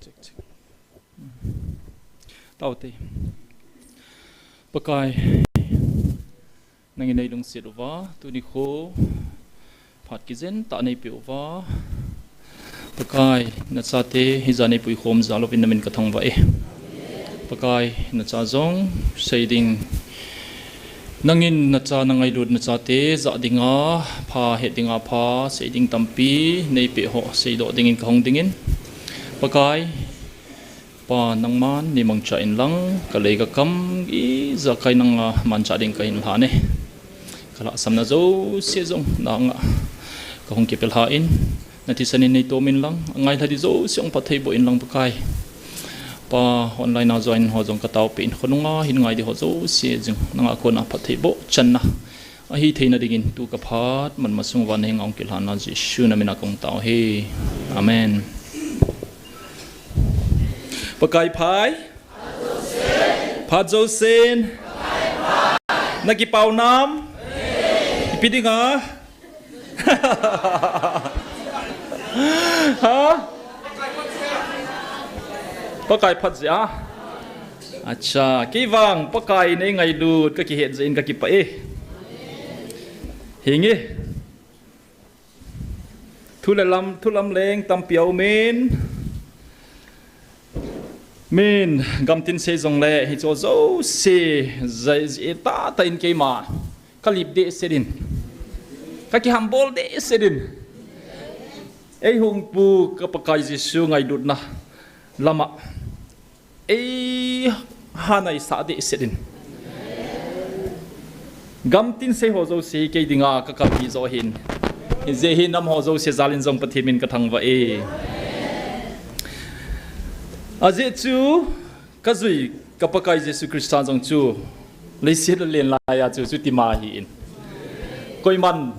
Cek. Tao te. Pakai nanginay dong siruva tu ni ko phat kizen ta nei piuva pakai na sate hizane pui khom zalo pinamin kathang va e pakai na cha zong shading nangin na cha nangai lut na cha te za dinga pha he dinga pha shading tampi nei pe ho seido dingin kahong dingin pakai pa nangman ni mangcha in lang kalei ka kam i za kai nang man cha ding kain la ne kala samna zo se zong na nga ka hong kepel ha in na ti sanin nei to min lang ngai thadi zo siong pathei bo in lang pakai pa online na join ho jong ka taw pin khonunga hin ngai di ho zo se jing nanga ko na pathei bo channa a hi theina digin tu ka phat man masung wan heng ong kilhan na ji shu na mina kong taw he amen pakai phai phat zo sen nagi pau nam ipidinga ha pakai phat ja acha ki wang pakai nei ngai lut ka ki het zain ka ki pa e hingi thulam leng tam piao min gamtin se zong le hi cho zo se zai ta ta in ke ma kalip de sedin ka ki hambol de sedin ei hung pu ka pakai jisu ngai lut na lama ei hanai sa de sedin gamtin se ho zo se ke dinga ka ka pi zo hin je hin nam ho zo se zalin zong pathimin ka thang wa e aje chu kazui kapakai jesu kristan jong chu leisit len la ya chu ti ma hi in koiman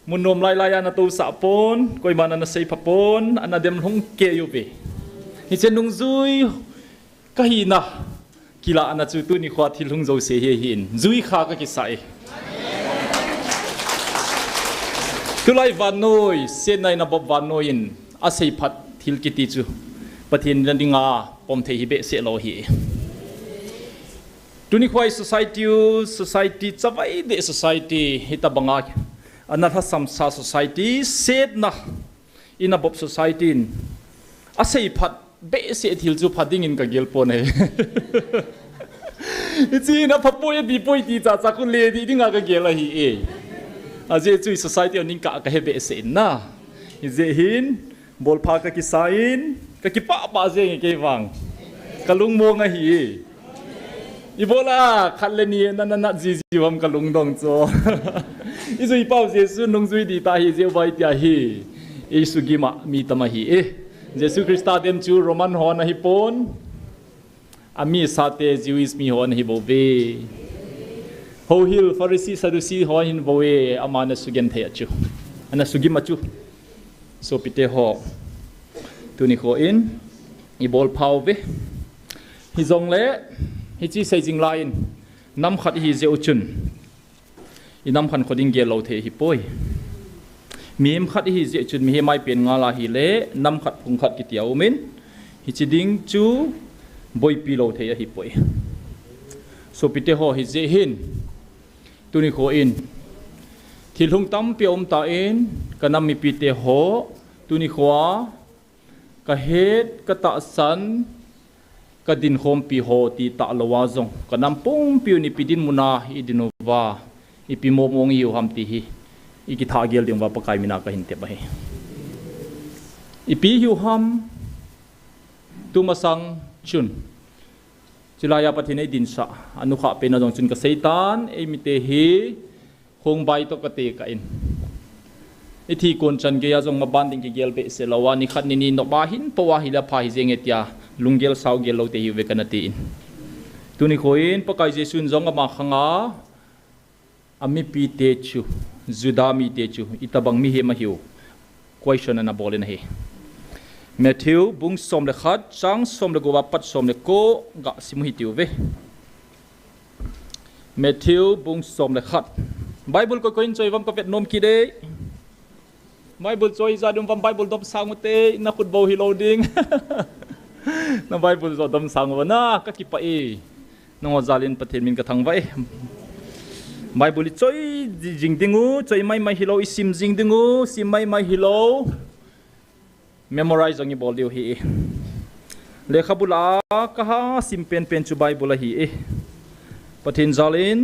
munom lai ya na to sa pon koiman na sei papon ana dem hong ke yu be hi chen nung zui ka hi na kila ana chu tu ni khwa thil hung zo se he hin zui kha ka ki sai tu lai vanoi se nai na bob vanoin a sei phat thil ki ti chu pathin dinga pom the hi be se lo hi tuni khwai society chawai de society hita banga anatha samsa society set na in a bob society a sei phat be se thil chu phading in ka gel pon he ichi na phapoi bi poi ti cha kun le di dinga ka gel hi e aje chui society oning ka he be se na je hin bol pha ka ki sain ka ki pa ba je ke wang kalung mo nga hi ibola khaleni na ji wam kalung dong cho izui pau jesu nung zui di ta hi je bai tia hi isu gima mi tama hi jesu krista dem chu roman hon hi pon ami sate jewish mi hon hi bobe ho hil pharisee sadducee hon hin boe amana sugen the chu ana sugima chu so pite ho tuni ko in i bol phau ve hi zong le hi chi sei jing lain nam khat hi je uchun i nam khan khoding ge lo the hi poi mim khat hi je chun mi mai pen nga la hi le nam khat phung khat ki tiau min hi chi ding chu boi pi lo the hi poi so pite ho hi je hin tuni ko in thil hung tam piom ta in kanam mi pite ho tuni khwa ka het ka ta san ka din khom pi ho ti ta lawa zong ka nam pong pi ni pidin muna i dinova i pi mo mong yu ham ti hi i ki tha gel ding wa pakai mina ka hin te ba he i pi yu ham tu masang chun chilaya pathinai din sa anu kha pe na jong chun ka seitan e mi te hi khong bai to ka te ka in ithi kon chan ge ya jong ma banding ki gel be se lawa ni khat ni no ba hin pawa hi la pha hi jeng etia lungel saw gel lo te hi ve kanati in tuni khoin pakai jesun jong ma khanga ami pi te chu zudami te chu itabang mi he ma hiu question na bolen he Matthew bung som le khat chang som le go ba pat som le ko ga simu hi tiu ve Matthew bung som le khat Bible ko koin choi vam ka vet nom ki de Bible choi za dum vam Bible dom sang te na khut bo hi loading na Bible zo dam sang wa na ka ki pa e no zalin pathin min ka thang vai Bible choi jing dingu choi mai hilo isim jing dingu sim mai hilo memorize ang ibol diu hi lekha bula ka ha sim pen chu Bible hi e pathin zalin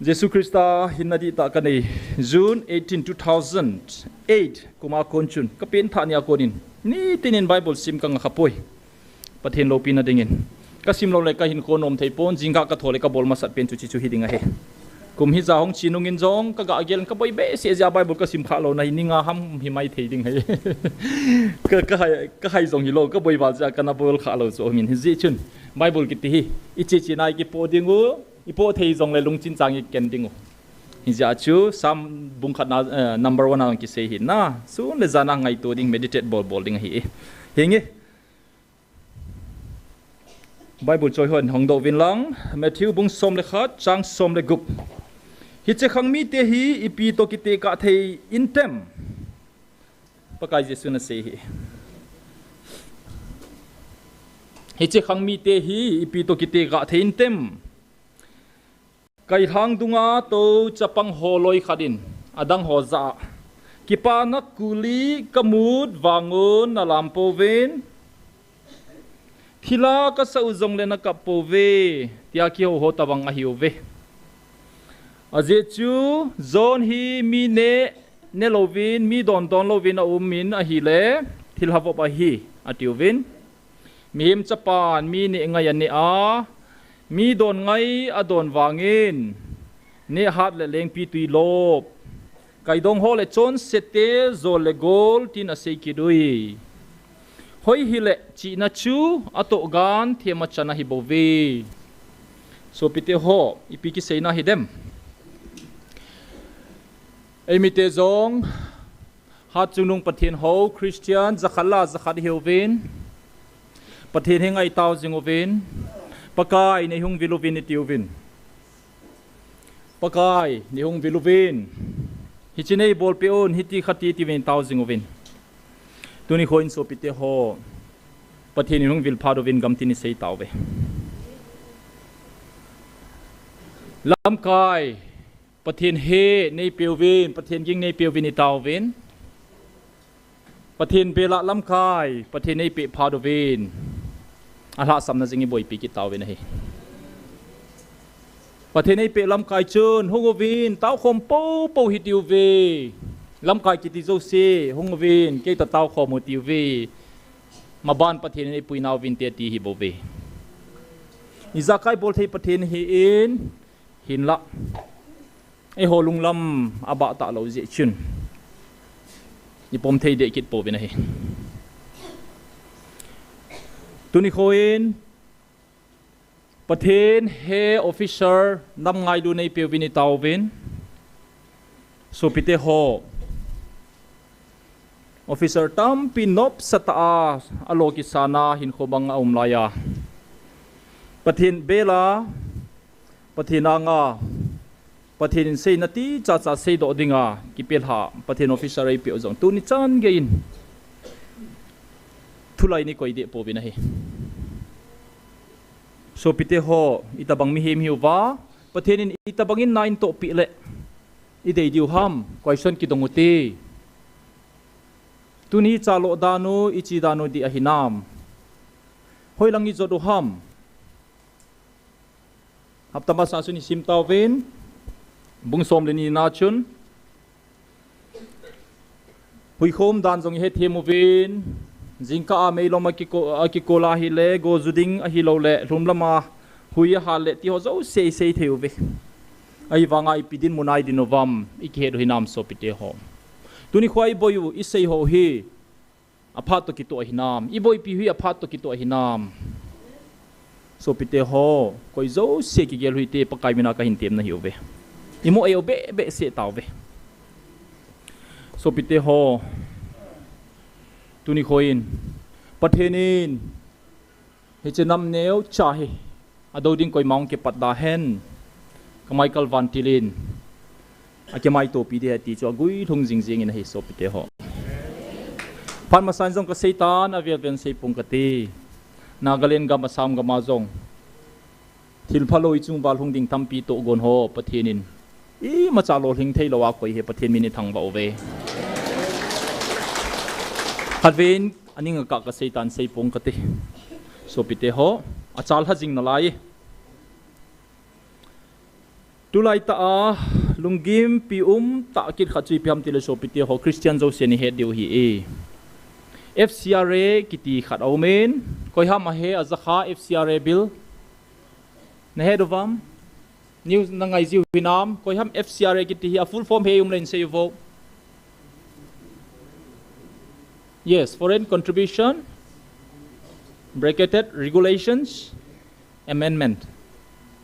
Jesus Christa hinadi ta kanai June 18 2008 kuma konchun ka pen thania konin ni tinin Bible sim kang khapoi pathin lo pina dingin ka sim lo le ka hin konom thei pon jinga ka thole ka bol masat pen chu chi chu hidinga he kum hi za hong chinung in jong ka ga gel ka boi be se ja Bible ka sim kha lo na ninga ham hi mai thei ding he ka hai jong hi lo ka boi wal ja kana bol kha lo zo min hi ji chun Bible ki ti hi ichi chi nai ki po dingu ipo thei jong le lung chin chang i ken dingu hi ja chu sam bung khat na number 1 ang ki se hi na su le jana ngai to ding meditate bol ding hi hingi Bible choi hon hong do vin lang Matthew bung som le khat chang som le gup hi che khang mi te hi ipi to ki te ka thei intem pakai jesu na se hi hi che khang mi te hi ipi to ki te ka thei intem kai hang dunga to chapang holoi khadin adang hoza kipa na kuli kamut wangun na lampo ven thila ka sa uzong le na kapove tia ki ho tabang a hiove aje chu zon hi mi ne lovin mi don lovin a min a hi le thil havo ba hi atiovin mi him chapan mi ne ngai an ne a mi don ngai adon wangin ne hat le leng pi tui lop kai dong ho le chon sete zo le gol tin a sei ki dui hoi hile chi na chu ato gan thema chana hi bove so pite ho ipi ki sei na hi dem emite zong hat chunung pathin ho Christian zakhala zakhat heovin pathin hengai taw jingovin pakai nei hung vilovin itiovin pakai nei hung vilovin hichinei bol peon hiti khati tivin taw jingovin tuni khoin so pite ho pathin hung vil phadovin gamtini sei tawve lam kai pathin he nei peovin pathin ging nei peovin itawvin pathin bela lam kai pathin nei pe phadovin ala samna jingi boi pi ki tawve na hi pathin nei pe lam kai chun hungovin taw khom po hitiuve lam kai ki ti zo se hungovin ke ta taw khom hitiuve maban pathin nei puinaw vin te ti hi bove izakai bol thei pathin hi in hinla ai ho lung lam aba ta lo je chun ni pom thei de kit po vin hi tuni khoin pathin he officer nam ngai du nei pe vin taw vin so pite ho officer tam pinop sata aloki sana hin khobang aumlaya pathin bela pathinanga pathin sei nati cha sei do dinga kipel ha pathin officer ai pe ozong tu ni chan gein thulai ni koi de po bina hi so pite ho itabang mi hem hiwa pathin in itabangin 9 to pi le idei diu ham question ki donguti tuni chalo danu ichi danu di ahinam hoi langi zodu ham haptama sa suni sim tawin bung som le ni na chun hui khom dan jong he themovin jingka a mei loma ki kola hi le go juding a hi lo le rumlama hui ha le ti ho zo sei theuve ai wanga ipidin munai dinovam ikhe do hinam so pite ho tuni khwai boyu isei ho hi aphat to ki to hinam I boy pi hui aphat to ki to hinam so pite ho koi zo se ki gel hui te pakai mina ka hin tem na hiuve imo ayo be se tawve so pite ho tuni khoin pathenin hechenam neu chahi adoding koi maung ke patda hen ka Michael Van Tilin akemai to pi de ti cho gui thong jing in hi so pite ho Phan masan zong ka Satan avial ven sei pung kati Nagaland ga masam ga mazong thil phalo ichung bal hung ding tampi to gon ho pathinin I machalo hing thei lawa koi he pathin mini thang ba ove Hadvin aning ka Satan sei pung kati so pite ho achal hajing na lai tulai ta a lungim pi ta kit khatui piam tile so pite ho Christian zo se ni he deu hi e FCRA kiti khat aumen koi ha ma he azakha FCRA bill na head of news na ngai ziu hinam koi ham FCRA kiti hi a full form he len se vo yes foreign contribution bracketed regulations amendment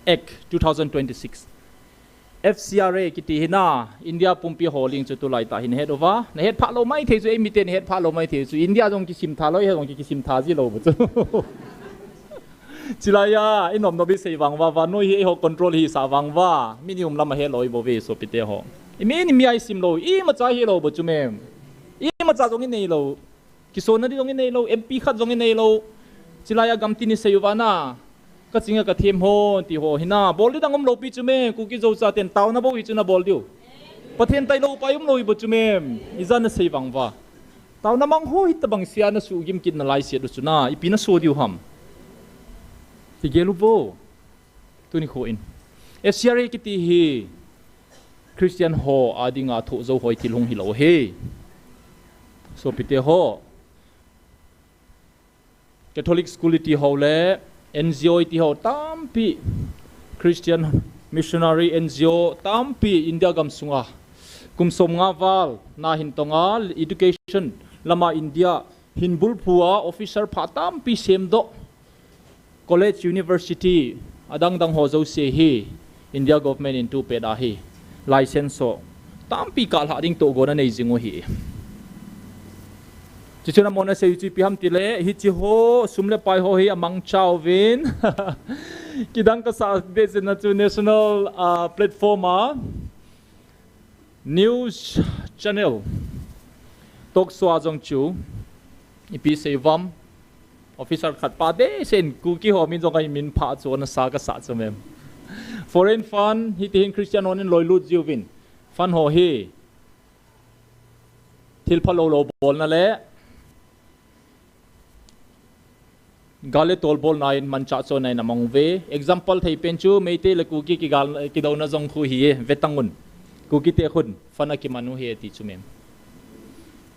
act 2026 FCRA kiti hina India pumpi holding chu tulai ta hin head over na head pha lo mai the chu emiten head pha lo mai the chu India jong ki sim tha loi he jong ki sim tha ji lo bu chu chilaya inom no bi sei wang wa no hi ho control hi sa wang wa minimum lam he loi bo ve so pite ho I mean mi ai sim lo I ma cha hi lo bu chu mem I ma cha jong nei lo ki so na di jong nei lo MP khat jong nei lo chilaya gamti ni sei wa na ka chinga ka them ho ti ho hina bol di dangom lo pi chume ku ki zo cha ten taw na bo hi chu na bol diu pathen tai lo pa yum lo I bo chume izan na sei wang wa taw na mang ho hit bang sia na su gim kin na lai se du chu na I pi na so diu ham ti gelu bo tu ni kho in FCRA ki ti hi Christian ho adinga tho zo hoi til hung hi lo he so pite ho Catholic school ti ho le NGO ti ho tampi Christian missionary NGO tampi India gam sunga kumsom nga wal na hintonga education lama India hinbul phua officer pha tampi semdo college university adang dang ho zo se hi India government into peda hi license so tampi kal ha ding to go na nei jingo hi Chichuna mona se yuchi pi ham tile hi chi ho sumle pai ho hi amang chao vin kidang ka sa base na to national platform news channel tok so ajong chu ipi se vam officer khat pa de sen ku ki ho min jong kai min pha cho na sa ka sa chamem foreign fund hi tin Christian onin loi lut jiu vin fund ho hi thil phalo lo bol na le gale tol bol nain mancha cho nai namong ve example thei pen chu meite le ku ki gal ki do na jong khu hi vetangun ku ki te khun fana ki manu he ti chu mem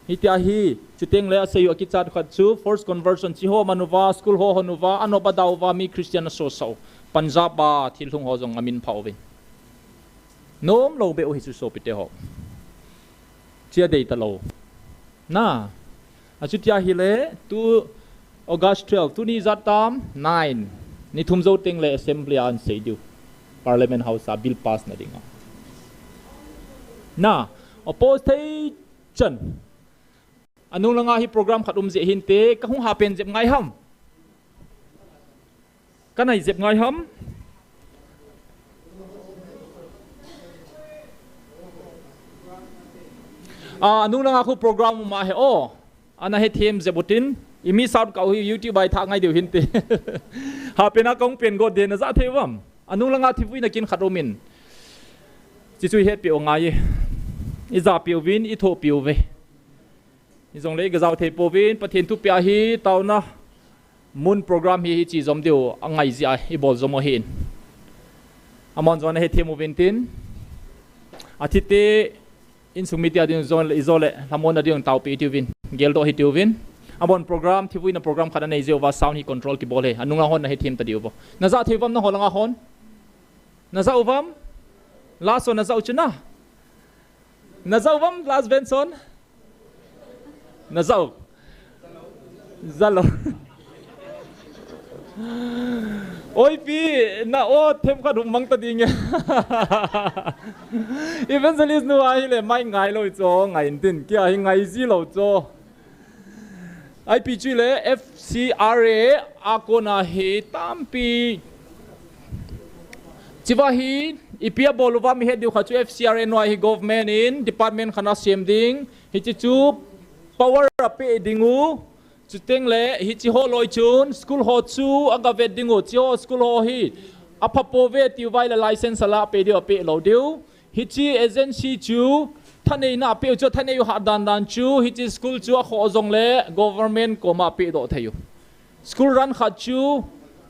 hitia hi chuteng le asayu ki chat khat chu forced conversion chi ho manuwa school ho honuwa anoba dawwa mi Christian so so Punjab ba thilhung ho jong amin phau ve nom lo be o hi chu so pite ho chia dei ta lo na achutia hi le tu August 12 tu ni zatam 9 ni thum zo teng le assembly an sei diu parliament house a bill pass na dinga na oppose thei chen anu langa hi program khatum je hin te ka hung ha pen jep ngai ham kanai jep ngai ham anu langa khu program ma he o ana he them jebutin imi south kau hi YouTube bai tha ngai deu hin te ha pena kong pen go de na za thewam anu langa thivui na kin kharomin chi chui het pi o ngai I za piu win I tho piu ve I zong le ga zaw the po win pathen tu pia hi taw na mun program hi chi zom deu angai zia I bol zomo hin amon zon he themu win tin athite in sumitia din zon izole lamon na diong taw pi ti win gel do hi ti win amon program thivui na program khana nei zeu wa sound hi control ki bole anunga hon na he thim ta diu bo na za thewam na holanga hon na za uvam last one na za uchna na za uvam last benson na za zalo oi pi na o them ka dum mang ta ding evangelist nu ai le mai ngai lo cho ngai tin kia hi ngai ji lo cho IPG le FCRA akona he tampi chiwa hi ipia boluwa mi he diu khachu FCRA no hi government in department khana semding hi chi chu power ape dingu chuteng le hi chi ho loi chun school ho chu aga vet dingu chi ho school ho hi apa pove ti vai la license ala pe dio ape lo dio hi chi agency chu thane na ape chu thane yu ha dan chu hi chi school chu kho zong le government ko ma pe do thayu school run khat chu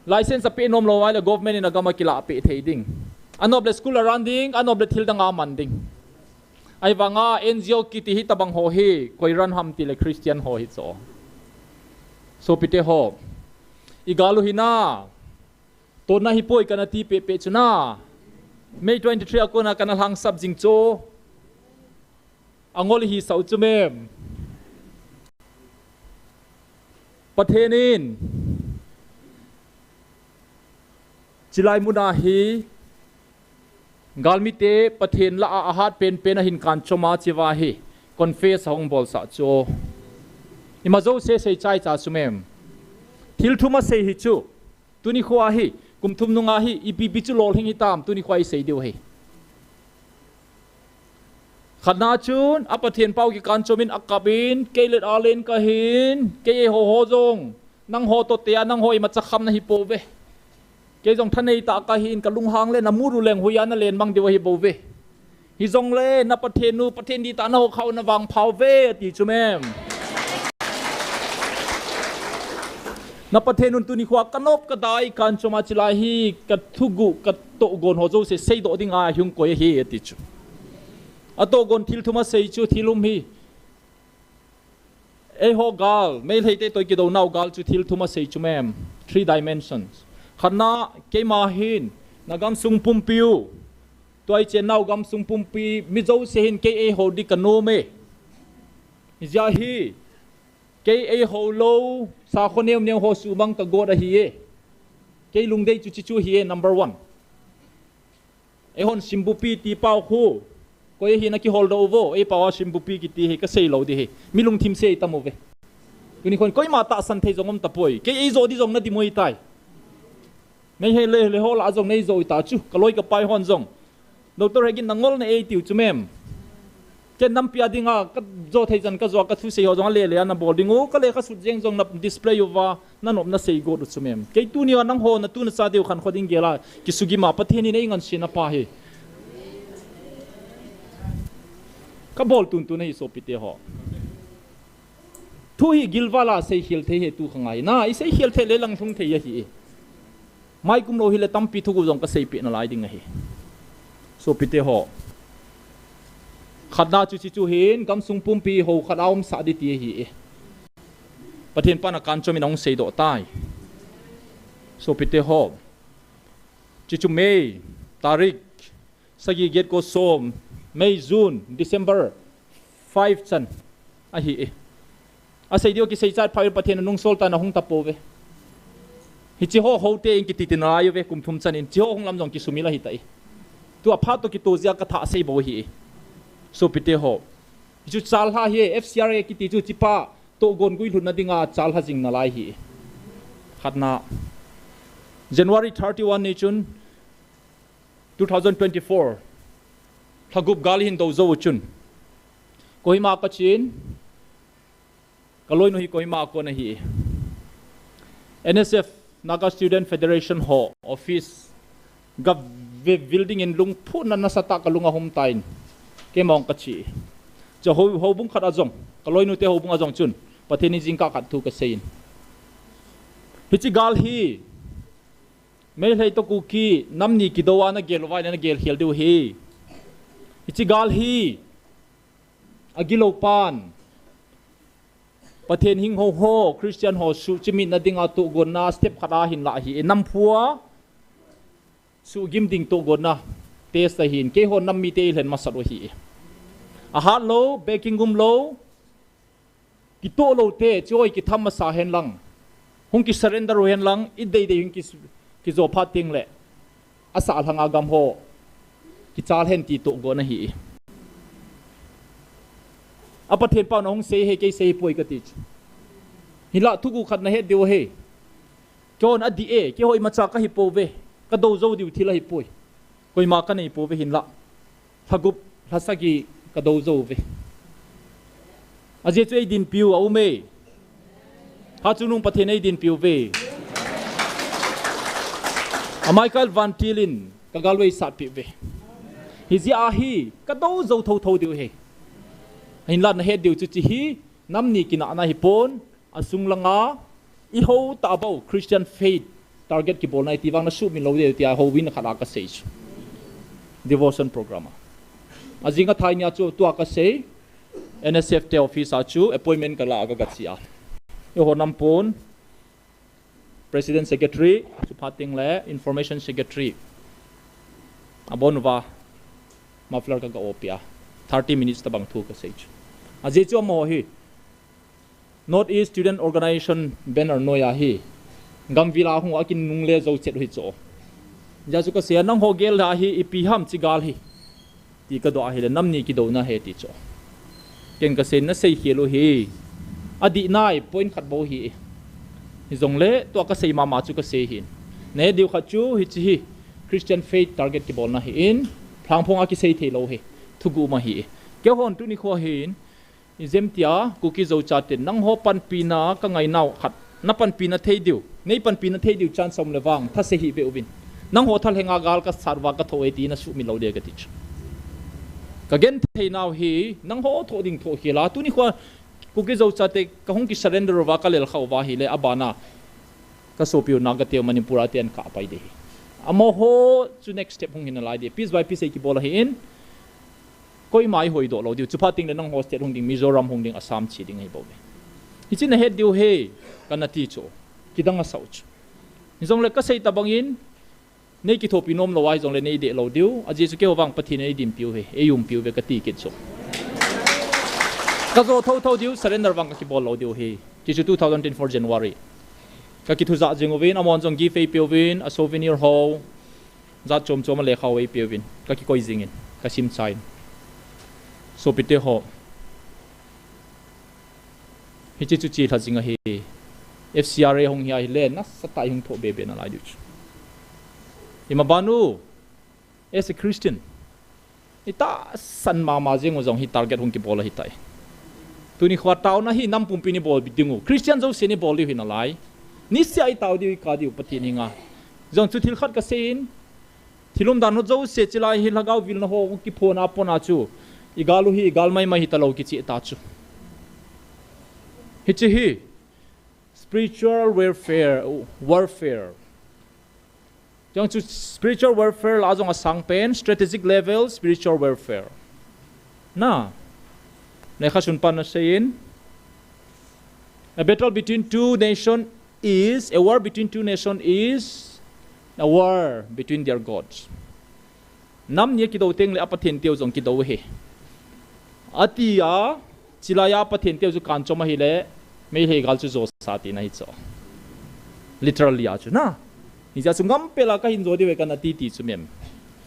license ape nom lo wai la government in agama kila ape thei ding anoble school run ding anoble thil danga man ding ai wanga NGO kiti hi tabang ho hi koi ran ham ti le Christian ho hi so pite ho igalu hina to na hi poi kana ti pe chuna May 23 ako na kana hang sab jing cho angol hi sau chu mem pathenin chilai muna hi galmite pathen la ahat pen pen hin kan choma chiwa hi confess hong bol sa cho imazo se chai cha sumem thil thuma se hi chu tuni khwa hi kumthum nunga hi ipi chu lol hing hi tam tuni khwai sei deu hi khana chun apathen pau ki kan chomin akabin kelet alen ka hin ke ho jong nang ho to tia nang hoi ma chakham na hi po ve ke jong thanei ta ka hin ka lung hang le na muru leng huya na len mang dewa hi bo ve hi jong le na pathen di ta na ho khau na wang phau ve ti chumem na pathenun tu ni khwa kanop ka dai kan choma chila hi ka thugu ka to gon ho jo se sei do ding a hyung ko hi ti chu ato gon thil thuma sei chu thilum hi e ho gal mail heite toy ki do naw gal chu thil thuma sei chu mem 3 dimensions khana ke ma hin nagam sung pum piu toy che naw gam sung pum pi mi zo se hin ke e ho di ka no me ja hi ke e ho lo sa khonem ne ho su bang ka god a hi e ke lung dei chu chu hi e number 1 e hon simbu pi ti pau khu ko e hi na ki hold over e pawa simbu pi ki ti he ka sei lo di he milung thim sei ta mo ve kuni kon koi ma ta san thei jongom ta poi ke e zo di jong na di moi tai nei he le ho la jong nei zo ta chu ka loi ka pai hon jong Dr. Hegin nangol na e tiu chu mem ke nam pia dinga ka zo thei jan ka zo ka thu sei ho jong le na boarding o ka le ka su jeng jong na display over na nop na sei go du chu mem ke tu ni nang ho na tu na sa deu khan khoding gela ki sugi ma patheni nei ngan sin na pa he ka bol tun tu nei so pite ho thu hi gilwala sei hil the he tu khangai na i sei hil the le lang thung the ya hi mai kum lo hi le tam pi thu gu jong ka sei pi na lai ding hi so pite ho khadna chu chu hin gam sung pum pi ho khadaum sa di ti hi pathen pa na kan chomi nong sei do tai so pite ho chu May tarik sagi get ko som May June December 5 chan a hi a sei dio ki sei chat phai pathen nung sol ta na hung ta po ve hi chi ho te in ki ti tin ra yu ve kum thum chan in chi ho hung lam jong ki sumila hi tai tu a pha to ki to zia ka tha sei bo hi so pite ho chu chal ha hi FCRA ki ti chu chipa to gon gui thun na dinga chal ha jing na lai hi khatna January 31 ni chun 2024 thagup gali hin do zo chun kohima ka chin kaloi no hi kohima ko na hi NSF Naga Student Federation ho office gab building in lung phu na nasata kalunga hom tain ke mong ka chi cho ho bung khat ajong kaloi nu te ho bung ajong chun patheni jing ka khat thu ka sein hi chi gal hi me lei to ku ki namni ki dowa na gel wai na gel hel du hi ichi gal hi agilo pan pathen hing ho Christian ho su chimi na dinga tu gonna step khada hin la hi nam phua su gim ding tu gonna test a hin ke ho nam mi te len ma sat hi a hat lo baking gum lo ki to lo te choi ki tham ma sa hen lang hung ki surrender hen lang i dei dei ki zo pha ting le asa hanga gam ho ki chal hen ti to go na hi apathen pa na hung sei he ke sei poi ka ti hila thugu khat na he deu he kon adi e ke hoi ma cha ka hi po ve ka do zo diu thila hi poi koi ma ka nei po ve hin la thagup hasagi ka do zo ve aje chu din piu au me ha chu nung pathin ai din piu ve a Michael Van Tilin ka galway sa pi ve hi zia hi ka do zo tho tho diu he hin lan he diu chu chi hi nam ni kina na hi pon asung langa I ho ta bao Christian faith target ki bol na ti wang na su min lo de ti a ho win khala ka sei devotion program azinga thai nya chu tua ka sei NSF te office a chu appointment ka la ka gatsia yo ho nam pon president secretary chu phating le information secretary abonwa maflar ka opia 30 minutes ta bang thu ka sei aje chu mo hi North East Student Organization banner noya hi gamvila hu akin nungle zo chet hi cho ja chu ka se nang ho gel la hi ipi ham chigal hi ti ka do a hi le namni ki do na he ti cho ken ka se na sei khelo hi adi nai point khat bo hi hi zong le to ka sei mama chu ka se hin ne diu kha chu hi chi Christian faith target ki bol na hi in phang phong a ki sei the lo hi thugu ma hi ke hon tu ni kho hin izem tia kuki zo chatin nang ho pan pina ka ngai nau khat na pan pina thei diu nei pan pina thei diu chan som lewang tha se hi be ubin nang ho thal henga gal ka sarwa ka thoi ti na su mi lo de ka tich ka gen thei naw hi nang ho tho ding tho khela tu ni kho kuki zo chate ka hong ki surrender wa ka lel khaw wa hi le abana ka so piu na ga te manipura ten ka pai de amo ho chu next step hong hin la de piece by piece ki bola hi in koi mai hoi do lo diu chu phating le nang hostel hong ding Mizoram hong ding Assam chi ding hei bo be hi chin head diu he kana ti cho kidang a sauch ni jong le ka sei ta bangin nei ki thopi nom lo wai jong le nei de lo diu aji chu ke wang pathi nei dim piu he e yum piu be ka ti ke cho ka zo tho tho diu surrender wang ka ki bol lo diu he chi chu 2004 January ka ki thu za jing ovin amon jong gi fe piu vin a souvenir ho za chom chom le khaw e piu vin ka ki koi jingin ka sim chain so pite ho hi chi chu chi tha jinga hi FCRA hong hi le na satai hong tho be be na la ju ima banu as a Christian ita san mama jeng ojong hi target hong ki bola hi tai tuni khwa taw na hi nam pum pi ni bol bidingu Christian zo se ni bol hi na lai ni se ai taw di ka di upati ni nga jong chu thil khat ka sein thilum dan ho zo se chilai hi lagaw vil na ho ki phona pona chu igalu hi galmai ma hi talo ki chi ta chu hi chi hi spiritual warfare jong chu spiritual warfare la jong a sang pen strategic level spiritual warfare na ne khasun pan na sein a battle between two nations is a war between two nations is a war between their gods nam ni ki do teng le apathen teu jong ki do he atia chilaya pathen teu ju kan choma hi le me he gal chu zo sa ti na hi cho literally a chu na ni ja chu ngam pela ka hin zo de we kan ati ti chu mem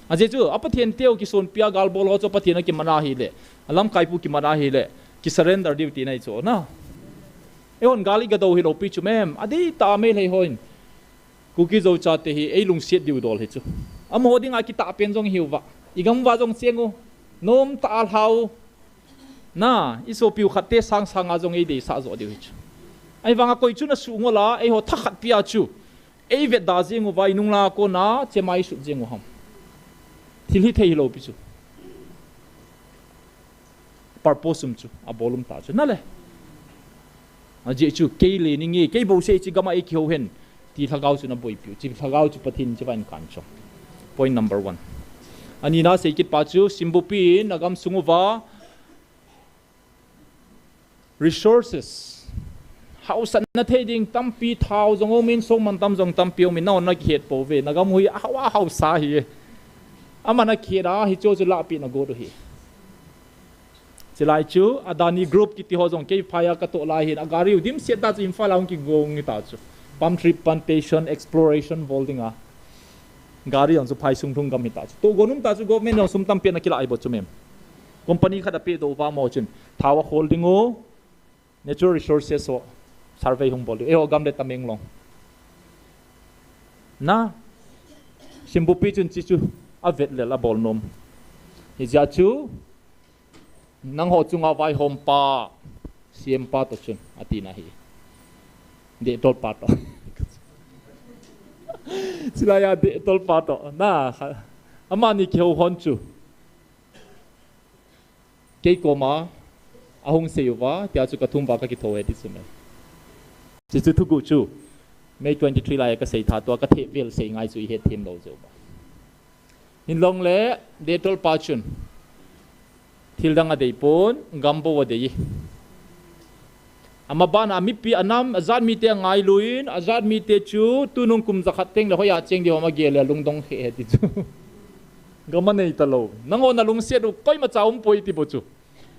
aje chu apathen teu ki son pia gal bol ho cho pathen ki mana hi le alam kai pu ki mana hi le ki surrender diu ti na hi cho na eon gali ga do hi lo pi chu mem adi ta me le hoin ku ki zo cha te hi ei lung set diu dol hi chu am ho ding a ki ta pen jong hiwa igam wa jong chengu nom ta al hau na iso piu khatte sang sang a jong ei de sa zo diu hi chu ai wanga koi chu na su ngola ei ho thakhat pia chu ei vet da jingu vai nung la ko na chemai su jingu ham thil hi thei lo pi chu purpose chu a bolum ta chu na le a je chu ke le ni nge ke bo se chi gama e khio hen ti thagau chu na boi piu chi thagau chu pathin chi van kan chu point number 1 ani na se kit pa chu simbu pi nagam sunguwa resources house na theding tampi thau jong min so man tam jong tam piu min na na khet po ve nagam hui awa house sa hi amana khera hi cho chu la pi na go do hi chilai chu adani group ki ti ho jong ke phaya ka to la hi agari udim se ta chu imfa laung ki gong ni ta chu palm tree plantation exploration holding a gari ang chu phai sung thung gam hi ta chu to gonum ta chu government no sum tam pe na kila ai bo chu mem company khada pe do wa mo chun thawa holding o natural resources so survey hong bol e ho gam le tameng long na simbu pi chun chi chu avet le la bol nom hi ja chu nang ho chunga vai hom pa CM pa to chun atina hi de tol pa to sila ya de tol pa to na amani keu hon chu ke koma ahong seiwa tia chu ka thum ba ka ki thoe ti sume chi chu thu gu chu May 23 lai ka sei tha to ka the vel sei ngai chu he them lo zo ba hin long le de tol pa chun thil dang a dei pon gambo wa dei ama ban ami pi anam azat mi te ngai luin azat mi te chu tunung kum zakhat teng le hoya cheng di ma ge le lungdong he ti chu gama nei ta lo nango na lung se du koi ma chaum poi ti bo chu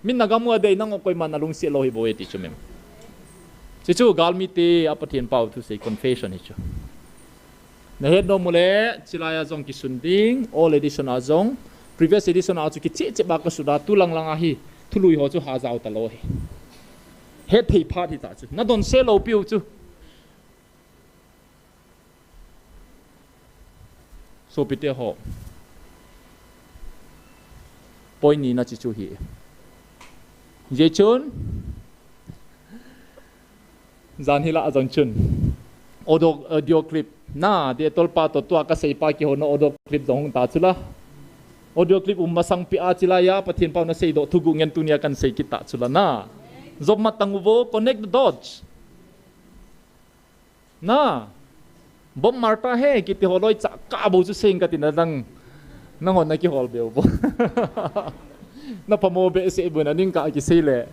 min na gamu dei nango koi ma na lung se lo hi bo e ti chu mem chi chu gal mi te apathian pau tu sei confession hi chu na het no mule chilaya jong ki sunding all edition a jong previous edition a chu ki che ba ka suda tu lang lang a hi thului ho chu ha jaw ta lo hi hết thì phát thì ta chứ nó đồn xe lâu biểu chứ số bị tiêu họ bôi ní nó chỉ chú ý dễ chốn gian hi lạ dòng chun audio clip na để tol pa to tua ka sei pa ki ho no audio clip dong ta chula audio clip masang pi a chila ya pathin pa na sei do thugu ngen tunia kan sei ki ta chula na Zob matanguvo connect the dots. Na, bom marta he kiti holoi ka bo chu sing ka tinadang nangon na ki hol beo bo. Na pamobe se ibuna ning ka ki sile.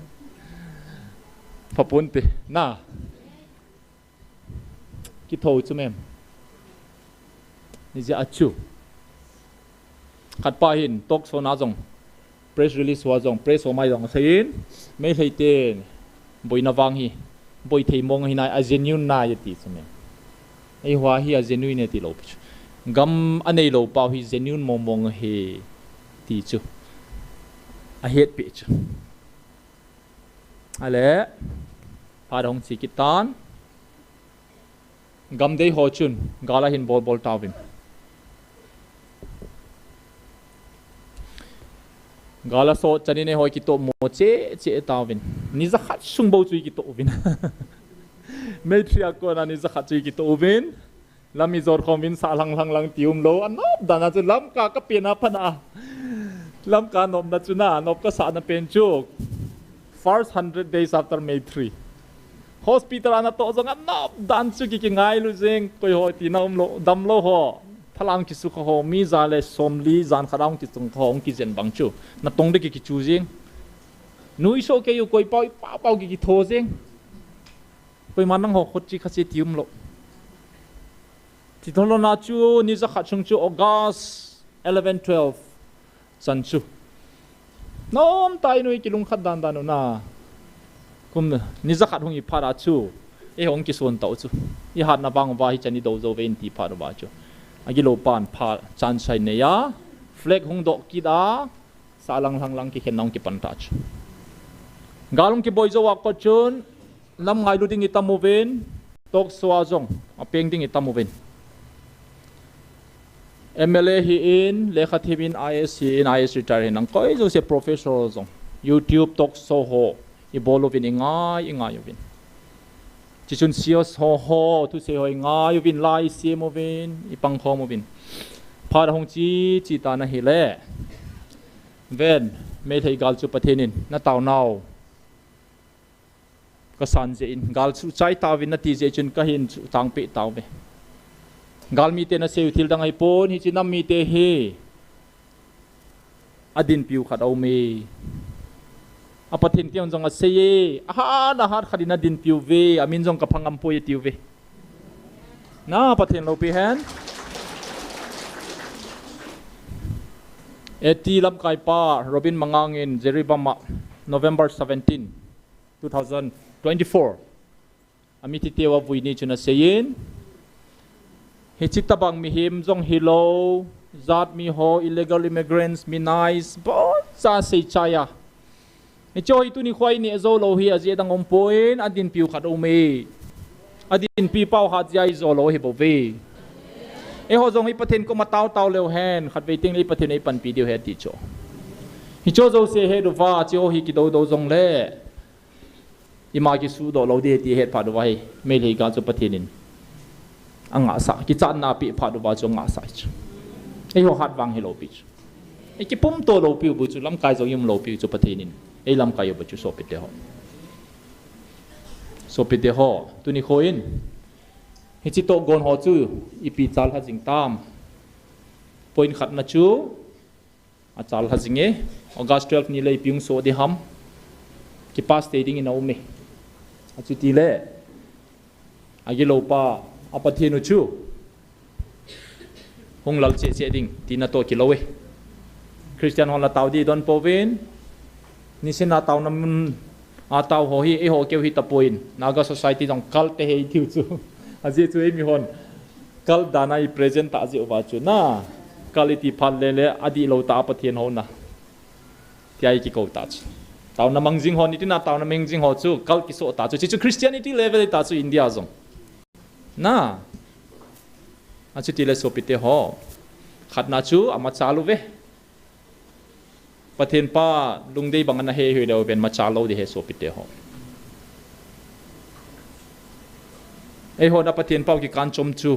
Papunte na. Ki tho chu mem. Ni ja achu. Khat pa hin tok so na jong. Press release wa jong press ho mai jong sein mai thei te boi na wang hi boi thei mong hi nai a genuine na yati sume ai hwa hi a genuine ti lo pi gam anei lo pau hi genuine mong he ti chu a het pi chu ale pa dong chi kitan gam dei ho chun gala hin bol tawin gala so chani ne hoi ki to mo che tawin ni za khat sung bo chui ki to vin me thria ko na ni za khat chui ki to vin lami zor khom vin sa lang tium lo anop dana chu lam ka pena phana lam ka nom na chu na nop ka sa na pen chu first 100 days after May 3 hospital ana to zong anop dan chu ki ngai lu jeng koi ho ti nom lo dam lo ho phalang ki su kho mi za le somli zan kharang ki chung khong ki jen bang chu na tong de ki chu jing nui so ke yu koi pau ki tho jing koi manang ho khot chi khasi tium lo ti tholo na chu ni za kha chung chu August 11 12 san chu nom tai nui ki lung khat dan dan na kum ni za khat hong i phara chu e hong ki son tau chu i hat na bang wa hi chani do zo ven ti phara ba chu agilo pan pha chan sai ne ya flag hung do ki da salang lang ki khenong ki pan touch galong ki boy zo wa ko chun lam ngai lu ding itamoven tok swa jong apeng ding itamoven MLA hi in lekha thimin IS retire nang koi zo se professor jong YouTube tok so ho i bolovin ingai yovin Chichun sios ho tu se hoi nga yu vin lai si mo vin ipang kho mo vin phar hong chi ta na hele ven me thei gal chu pathenin na taw naw ka san je in gal chu chai ta vin na ti je chun ka hin chu tang pe taw be gal mi te na se thil dang ai pon hi chinam mi te he adin piu khat au me apathin tiang jong a seye aha na hat khadina din piu ve amin jong ka phangam poi tiu ve na pathin lo pi han eti lam kai pa Robin Mangangin Jeribama November 17 2024 amiti tewa vuini chuna seyin he chitabang mi him jong hilo zat mi ho illegal immigrants mi nice bo sa sei chaya choi tu ni khoi ni zo lo hi aje dang om poin adin piu khat o me adin pi pau ha jai zo lo hi bo ve e ho zong hi pathin ko ma taw leo hen khat ve ting li pathin ei pan pi dio he ti cho hi cho zo se he do va cho hi ki do zong le ima ki su do lo de ti het phadu vai me le ga chu pathinin anga sa ki chan na pi phadu ba chu nga sa chu ei ho hat wang he lo pi chu ei ki pum to lo pi bu chu lam kai zo yum lo pi chu pathinin ei lam kai bu chu so pi te ho so pi te ho tu ni khoin hi chi to gon ho chu ipi chal ha jing tam point khat na chu a chal ha jing e August 12 ni lei piung so de ham ki pas te ding in aume a chu ti le agi lo pa apathinu chu hong lal che ding tina to ki lowe Christian hon la tau di don povin ni se na tau nam a tau ho hi e ho keu hi tapoin naga society dong kal te hei tiu chu aji chu e mi hon kal dana I present ta ji owa chu na quality phal le adi lo ta pathian ho na tiai ki ko ta chu tau na mangjing ho ni tina tau na mengjing ho chu kal ki so ta chu chi chu Christianity level ta chu India zong na a chu ti le so pite ho khat na chu ama chalu ve pathian pa lungdei bangana he hui lo ben ma chalo de he so pite ho ei ho na pathian pau ki kan chom chu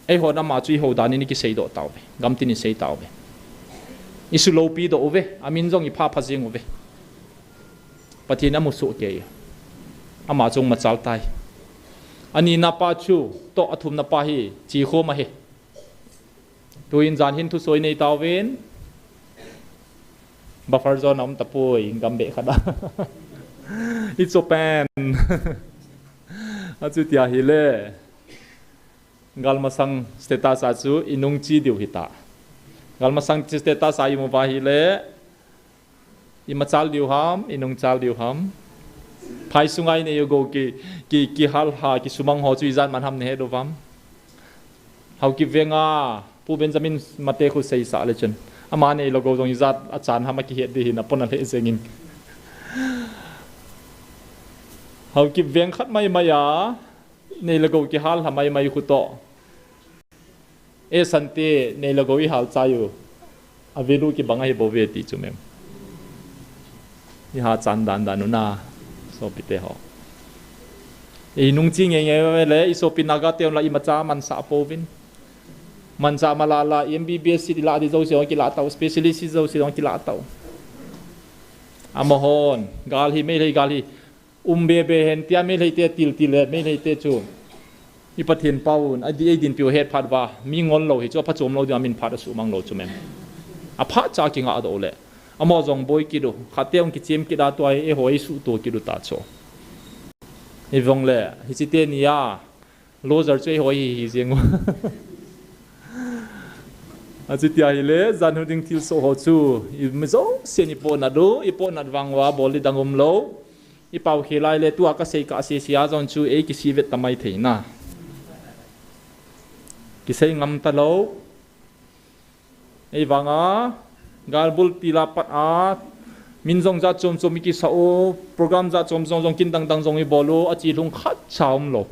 ei ho na ma chui ho dani ni ki sei do taw be gam tin ni sei taw be isu lo pi do ve amin jong I pha phajing ve pathian amu su ke ama jong ma chal tai ani na pa chu to athum na pa hi chi kho ma he tu in zan hin thu soi nei taw ven buffer zone am tapoi gam be khada it's open achu tia hi le gal masang status achu inung chi diu hita gal masang status ai mo ba hi le I ma chal diu ham inung chal diu ham phai sungai ne yo go ki hal ha ki sumang ho chu izan man ham ne do vam hau ki venga pu Benjamin mate khu sei sa le chen ama ne logo jong izat achan hama ki het di na pon le zengin hau ki veng khat mai maya ne logo ki hal hamai mai khu to e sante ne logo I hal chayu avelu ki bangai bo ve ti chu mem I ha chan dan dan na so pite ho e nung chi nge nge le I so pinaga te la I ma cha man sa povin man sa malala MBBS si la di zo si ki la taw specialist si zo si ki la taw amahon gal hi me le gal hi be hen tia me le te til le me le te chu I pathian paun adi ai din piu het phat wa mi ngon lo hi chu phachom lo dia min phat su mang lo chu mem a pha cha ki nga do le amo jong boy ki do khateong ki chem ki da to ai e hoi su to ki do ta cho e vong le hi chi te ni ya lozer chei hoi hi jeng a chi tia hi le zan hu ding til so ho chu I me zo se ni po na do I po na wang wa bol dangum lo I pau khilai le tu aka sei ka se sia zon chu e ki si vet tamai theina ki sei ngam ta lo ei wanga galbul tila pat a min zong za chom chom ki sa o program za chom zong kin dang dang zong I bolo a chi lung khat chaum lo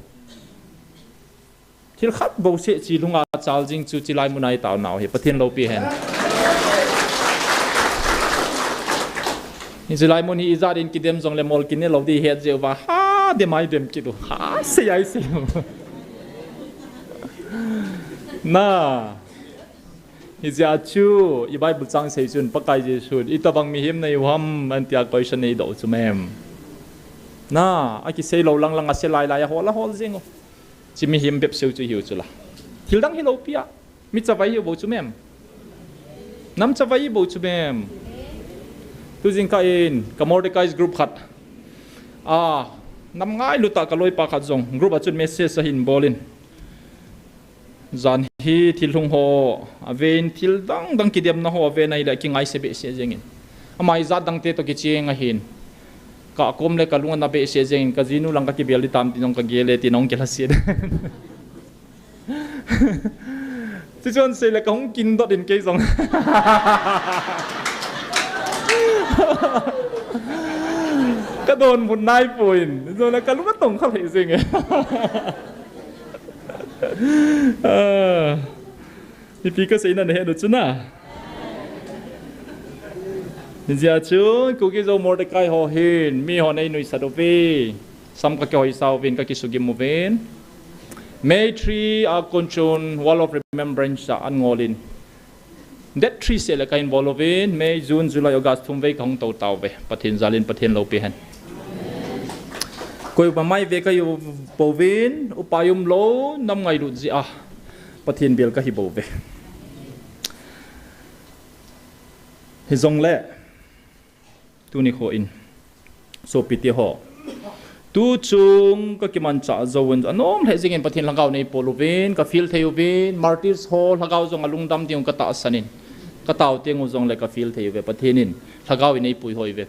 thil khat bo se chi lung a chal jing chu chi lai munai taw naw he pathian lo pi hen ni chi lai mun hi izat in ki dem zong le mol kin ne lo di het je wa ha de mai dem ki do ha se ai se na Izia chu I Bible chang sei chun pakai je chun I tabang mi him nei ham an tia question nei do chu mem na a ki sei lo lang lang a se lai lai hol jing chi mi him bep seu chu hiu chu la thil dang hi lo pia mi chawai hi bo chu mem nam chawai bo chu mem tu jing ka in ka Mordecai's group khat a nam ngai lu ta ka loi pa khat jong group a chun message sa hin bolin zan hi thil hung ho aven thil dang ki dem na ho aven ai la ki ngai se be se jengin amai za dang te to ki cheng a hin ka kom le ka lunga na be se jengin ka jinu lang ka ki bel tam tinong ka gele tinong ke la se ti chon se le ka hung kin dot in ke jong ka don mun nai puin rồi là ka lunga tong kha le jeng Ipi ka sa ina na hedo chuna nên giờ chú cô kia dâu mor cái họ hiền mi họ này nuôi sát về sam các cái sao viên các cái số game ven May 3 a control wall of remembrance sa an ngolin that 3 sẽ là cái involve in May June July August thum ve không tàu tàu về pathin zalin pathin lâu pe han coi mà mai về cái povin upayum lo năm ngày đụt gì à pathin biel cái hibo về hi zong le tu ni kho in so piti ho tu chung ka kiman cha zawon anom he jingen pathin langau nei polovin ka fil theyuvin martyrs hall lagaw zong alungdam tiung ka ta sanin ka taw tengu zong le ka fil theyuve pathinin lagaw nei pui hoive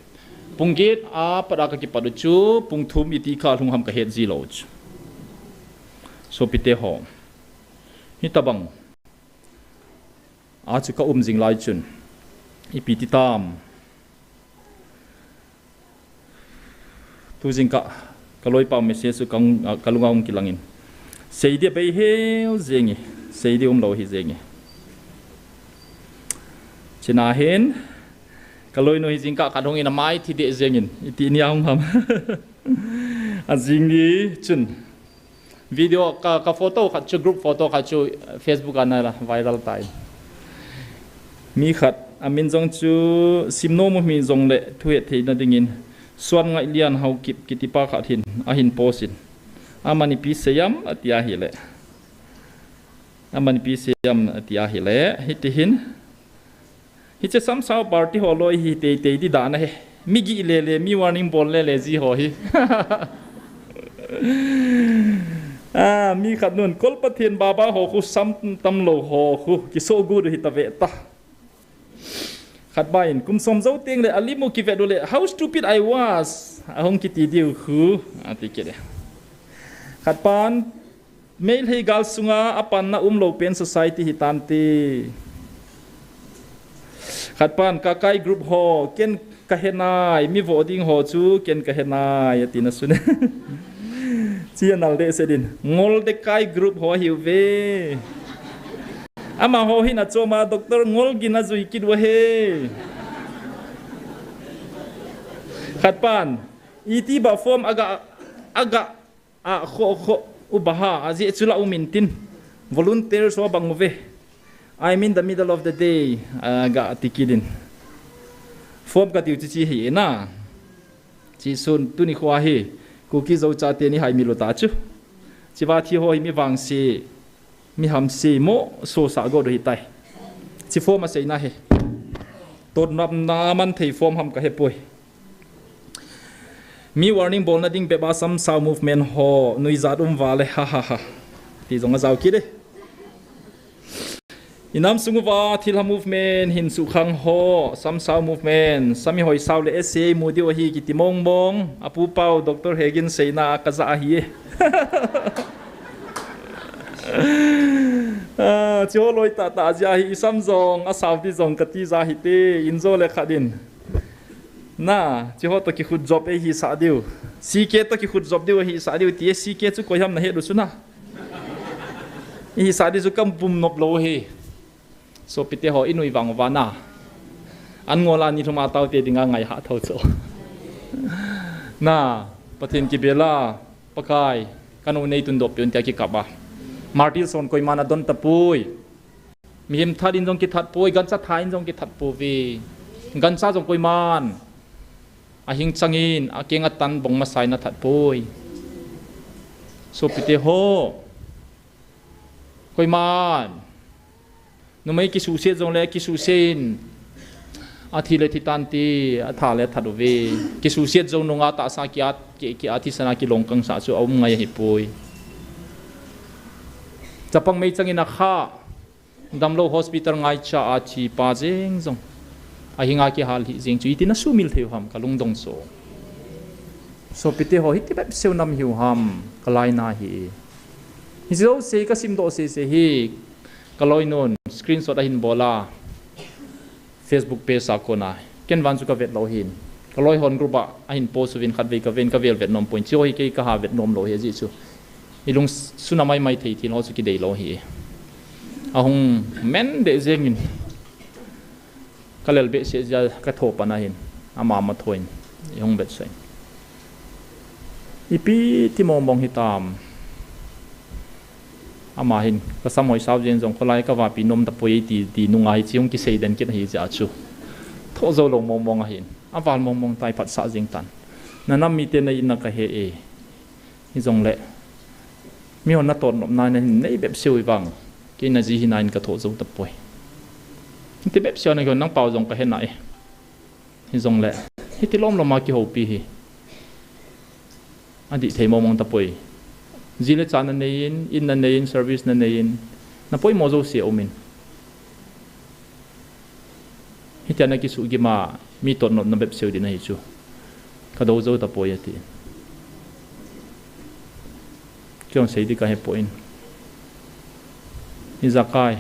pungit a pada ka ki padu chu pungthum iti kha lungham ka het ji lo so pite ho hi tabang a chu ka jing lai chun ipiti tam tu jing ka kaloi pa message su kang kalungong kilangin sei dia bei heu zengi sei dia lo hi zengi china hen kaloi no hi jing ka kadong ina mai thi de zengin iti ni ang ham a jing ni chun video ka photo ka chu group photo ka chu Facebook ana la viral tai mi khat amin jong chu simno mo mi jong le thuet thei na dingin suan ngai lian hau kip kitipa kha thin a hin posin amani pi seyam atia hi le amani pi seyam atia hi le hitihin hiche sam sao party holoi hi te te di dana he migi le mi warning bol le ji ho hi mi khat nun kol pathin baba ho khu sam tam lo ho khu ki so good hi ta ve ta khát bain kum som dấu tiếng le alimu ki ve dole how stupid I was ahong ki ti diu khu ati ke de khát pan mail he gal sunga apan na lo pen society hitanti khát pan ka kai group ho ken ka henai mi voting ho chu ken ka henai ati na sun chianal de sedin ngol de kai group ho hiu ve ama ho hi na choma doctor ngol gina zui kidwa he khatpan iti ba form aga a kho ubaha azi chula umintin volunteer so bangove I'm in the middle of the day aga tikidin form ka tiu chi hi na chi sun tuni khwa hi ku ki zo cha te ni hai mi lo ta chu chi wa thi ho hi mi wang si mi ham si mo so sa go do hitai chi form a sei na he tot nam na man thei form ham ka he poi mi warning bol na ding pe ba sam sao movement ho nui zat wale ha ti zong a zau ki de inam sunguwa thil ha movement hin su khang ho sam sao movement sami hoi sao le sa mudi o hi ki timong mong apu pau Dr. Hegin seina ka za hi cho loi ta ja hi sam zong a saw ti zong ka ti za hi te inzo le khadin na cho to ki khut job e hi sa diu ck to ki khut job diu hi sa diu ti ck chu ko ham na he du suna hi sa di chu kam bum nop lo he so pite ho inui wang wana an ngola ni thuma taw te dinga ngai ha tho cho na pathin ki bela pakai kanu nei tun do pion ta ki kaba martil son koi mana don tapui mihim thadin jong ki that poi gancha thain jong ki that pu vi gancha jong koi man a hing changin a kenga tan bong ma sai na that poi so pite ho koi man no mai ki su se jong le ki su sen a thi le thi tan ti a tha le that ve ki su se jong no nga ta sa ki at ki a thi sana ki long kang sa chu om ngai hi poi chapang mei changin a kha damlo hospital ngai cha a chi pa jeng jong a hinga ki hal hi jeng chu itina su mil theu ham kalung dong so pite ho hiti bep seu nam hiu ham kalai na hi zo se ka sim do se hi kaloi non screenshot a hin bola Facebook page sa ko na ken wan chu ka vet lo hin kaloi hon group a hin post win khat ve ka ven ka vel vet nom point choi ke ka ha vet nom lo he ji chu ilung sunamai mai thei thin ho chu ki dei lo hi ahung men de zengin kalel be se ja ka tho panahin ama ma thoin yong bet sen ipi ti mong hitam ama hin ka samoi saw jen jong kholai ka wa pi nom ta poi ti nungai chiung ki sei den ki hi ja chu tho zo lo mong hin awal mong tai phat sa jing tan nanam mi te na in ka he e hi jong le mi hon na ton nom na nei bep siu wang ki na ji hinain ka tho zo ta poi ti bep siu na gon nang pau jong ka he nai hi jong le hi ti lom lo ma ki ho pi hi adi thei mong ta poi zile chan na nein in na nein service na nein na poi mo zo se omin hi ta na ki su gi ma mi ton nom na bep siu di na hi chu ka do zo ta poi ati kyong sei di ka he point izakai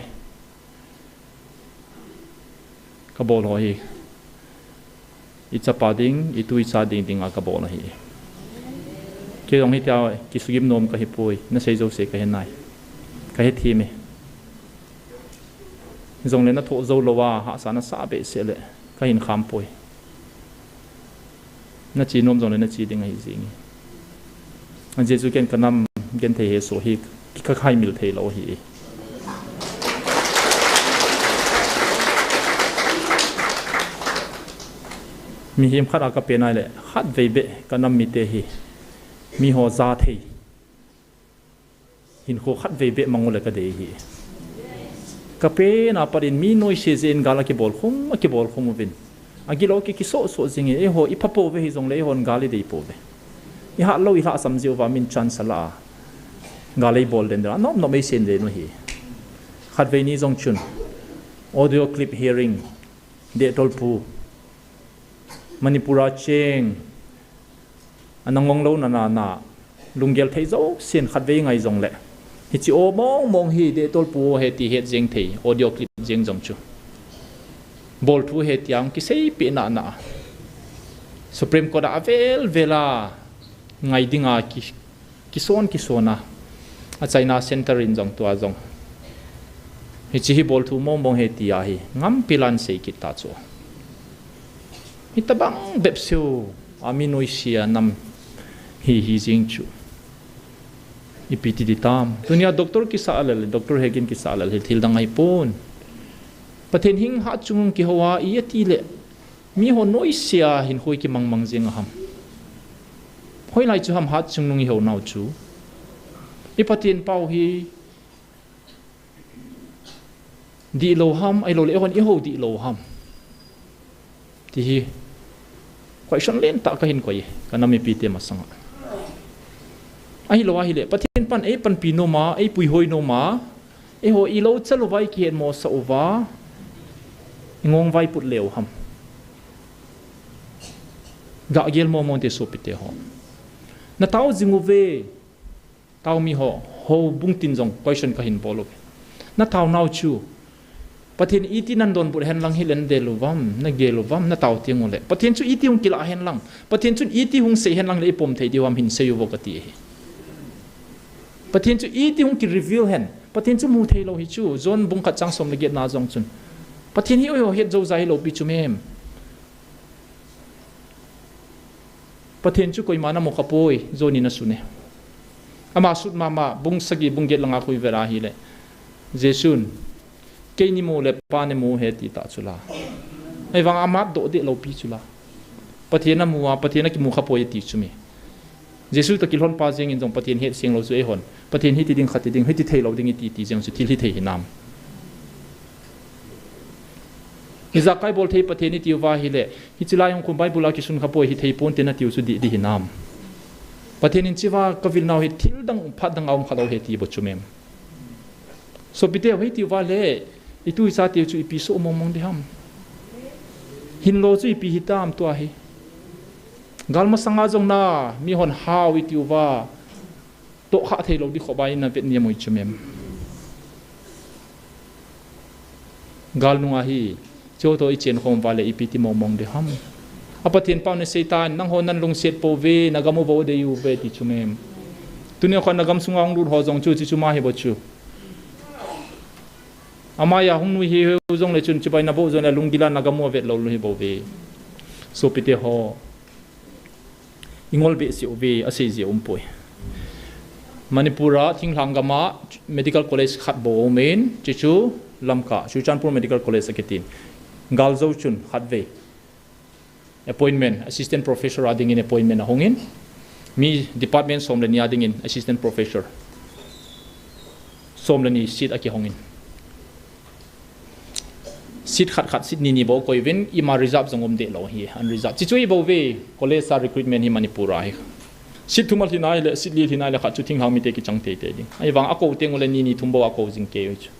ka bol ho hi it's a padding itu isa ding ding ka bol hi kyong hi ta ki sugim nom ka hi poi na sei zo se ka he nai ka he thi me zong le na tho zo lo wa ha sa na sa be se le ka hin kham poi na chi nom zong le na chi ding hi jing an jesu ken kanam gen the he so hi ka khai mil the lo hi mi him khat ka pe nai le khat ve be kanam mi te hi mi ho za thei hin kho khat ve be mangole ka de hi ka pe na parin mi noi se zen gala ki bol khum vin agilo ki so jing e ho i phapo ve hi jong le hon gali dei po ve i ha lo i ha sam jiu wa min chan sala galei bol den da nom me sen de no hi khat ve ni jong chun audio clip hearing de tolpu manipura cheng anangong lo na lunggel thei zo sen khat ve ngai jong le hi chi o mong hi de tolpu he ti het jeng thei audio clip jeng jong chu bol thu he tiang ki sei pe na supreme court avel vela ngai dinga ki sona a china center in jong tua jong hi chi hi bol thu mong he ti a hi ngam pilan sei ki ta chu hi tabang bepsu aminoisia nam hi jing chu ipiti di tam dunia doktor ki sa alal doktor Hegin ki sa alal thil dangai pon pathen hing ha chung ki hawa i ti le mi ho noisia hin hoi ki mangmang jeng ham hoi lai chu ham hat chung nung hi ho nau chu i pathen pau hi di lo ham ai lo le hon i ho di lo ham ti hi question len ta ka hin koi kanami pi te masanga ai lo hi le pathen pan e pan pi no ma e pui hoi no ma e ho i lo chalo vai ki hen mo sa ova ngong vai put leo ham ga gel mo monte so pite ho na tao jingu ve tao mi ho bung tin jong question ka hin bolo na tao nau chu pathin iti nan don bur hen lang hilen de luwam na ge luwam na tau tiang le pathin chu iti hung kila hen lang pathin chu iti hung se hen lang le pom thei diwam hin se yu vokati hi pathin chu iti hung ki reveal hen pathin chu mu thei lo hi chu zon bung khat chang som le get na jong chun pathin hi o het zo zai lo pi chu mem pathin chu koi mana mo khapoi zoni na sune ama sut mama bung sagi bung get langa khoi vera hi le jesun ke ni mo le pa ne mo he ti ta chula ai wang amat do de lo pi chula pathena muwa pathena ki mu kha poi ti chumi jesu ta kilhon pa jeng in jong pathen he sing lo zu e hon pathen hi ti ding khati ding hi ti thei lo ding ti jeng su thil hi thei hinam iza kai bol thei patheni ti wa hi le hi chila yong kum bible ki sun kha poi hi thei pon te na ti su di hinam pathen in chiwa kavil naw hi thil dang phat dang aum khalo he ti bo chumem so bite hi ti wa le itu isa ti chu ipi so mong de ham hin lo chu ipi hitam to hi galma sanga jong na mi hon haw ti wa to kha thei lo di khobai na vet ni moi chumem gal nu hi cho to i chen khom wale ipi ti mong de ham apathin pau ne seitan nang ho nan lung set po ve nagamo bo de yu ve ti chumem tunia khon nagam sungang lut ho jong chu chi chu ma hi bo chu amaya hung nui hi zong le chun chibai na bo zon la lungila nagamu vet lo hi bo ve so pite ho ingol be si ove ase ji umpoi Manipura thinglangama medical college khat bo men chichu lamka Chuchanpur medical college aketin galzo chun khatve appointment assistant professor ading in appointment a hongin mi department somleni ading in assistant professor somleni seat aki hongin seat khat seat ni bo koi ven ima reserve jongom de lo hi an reserve chi chui bo ve college sa recruitment hi Manipura hi seat thumal hinai le seat li hinai le khat chu thing hang mi te ki chang te te ding ai wang ako teng ole ni thumbo ako jing ke chu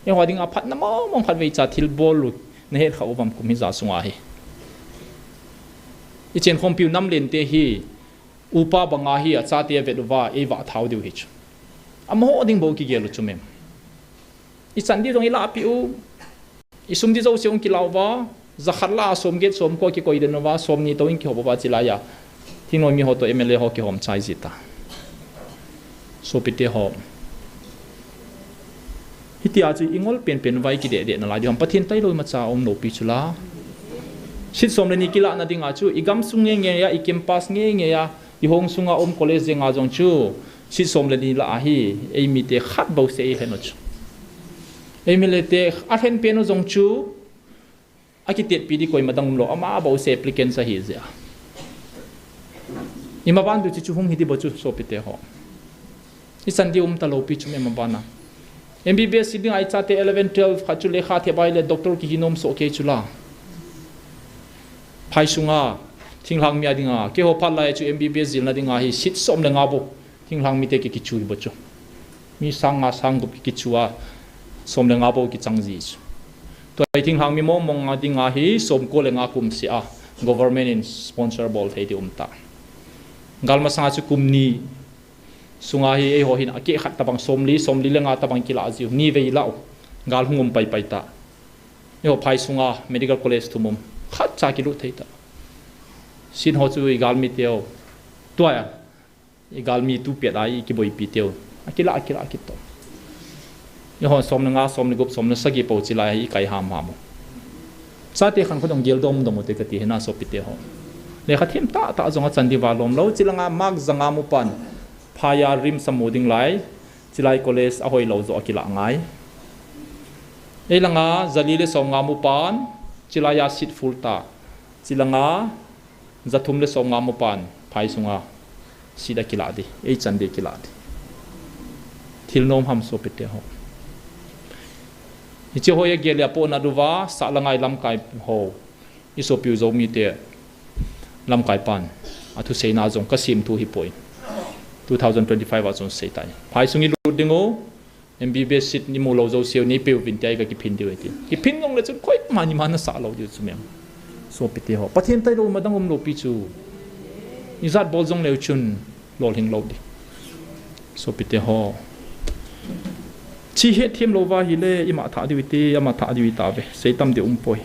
e wading a phat na mo mong phat ve cha thil bol lu ne he khau bam kum hi za sunga hi i chen khom piu nam len te hi upa banga hi a cha te ve wa e wa thau diu hi chu amho ding bo ki gelu chu mem i chan di rong i la piu isum di zo seung ki lawa za khatla som get som ko ki koi den wa som ni to in ki ho ba chila ya thinoi mi ho to MLA ho ki hom chai zita so pite ho hiti a chu ingol pen vai ki de na la di hom pathin tai loi ma cha om no pi chula sit som le ni kila na ding a chu igam sung nge ya I campus nge ya I hong sunga om college nga jong chu sit som le ni la a hi ei mi te khat bo se he no chu MLA te athen peno jong chu akitet pi di koi madang lo ama bo se applicant sa hi zia ima ban du chu hung hidi bo chu so pite ho isan di ta lo pi chu me mabana MBBS sitting ai cha te 11 12 kha chu le kha the bai le doctor ki hinom so ke chula phai sunga thinglang mi adinga ke ho phat lai chu MBBS zil na dinga hi sit som le nga bo thinglang mi te ki chu bo chu mi sanga sang gup ki chua som le nga bo ki changji chu to I think hang mi mo mong adinga hi som ko le nga kum si a government in sponsor bol thei di ta galma sanga chu kumni sunga hi e ho hin ake khat tabang somli le nga tabang kila aziu ni vei lao gal hungum pai pai ta e ho phai sunga medical college thumum khat cha ki lu thei ta sin ho chu I gal mi teo toya I gal mi tu pe dai ki boi pi teo akila ki to e ho som nga som ni gup som na sagi po chila hi kai ham ham sa te khan khodong gel dom dom te ka ti hena so pi te ho le khathim ta zonga chandi walom lo chilanga mak zanga mu pan phaya rim samuding lai chilai college a hoi lo zo akila ngai elanga zalile songa mu pan chilaya sit fulta chilanga zathum le songa mu pan phai sunga sida kila di ei chande kila di thilnom ham so pete ho ichi hoya gelia po na duwa sa langai lam kai ho iso piu zo mi te lam kai pan athu seina zong kasim tu hi poi 2025 azon sei tai phai sungi lu dingo MBBS sit ni mo lo zo seo ni pe vin tai ka ki phin diu ti ki phin ngong le chu khoi mani man sa lo diu chu mem so pite ho pathian tai lo madang om lo pi chu izat bol zong le chun lol hing lo di so pite ho chi he thiam lo wa hi le ima tha diu ti ama tha diu ta ve sei tam de poi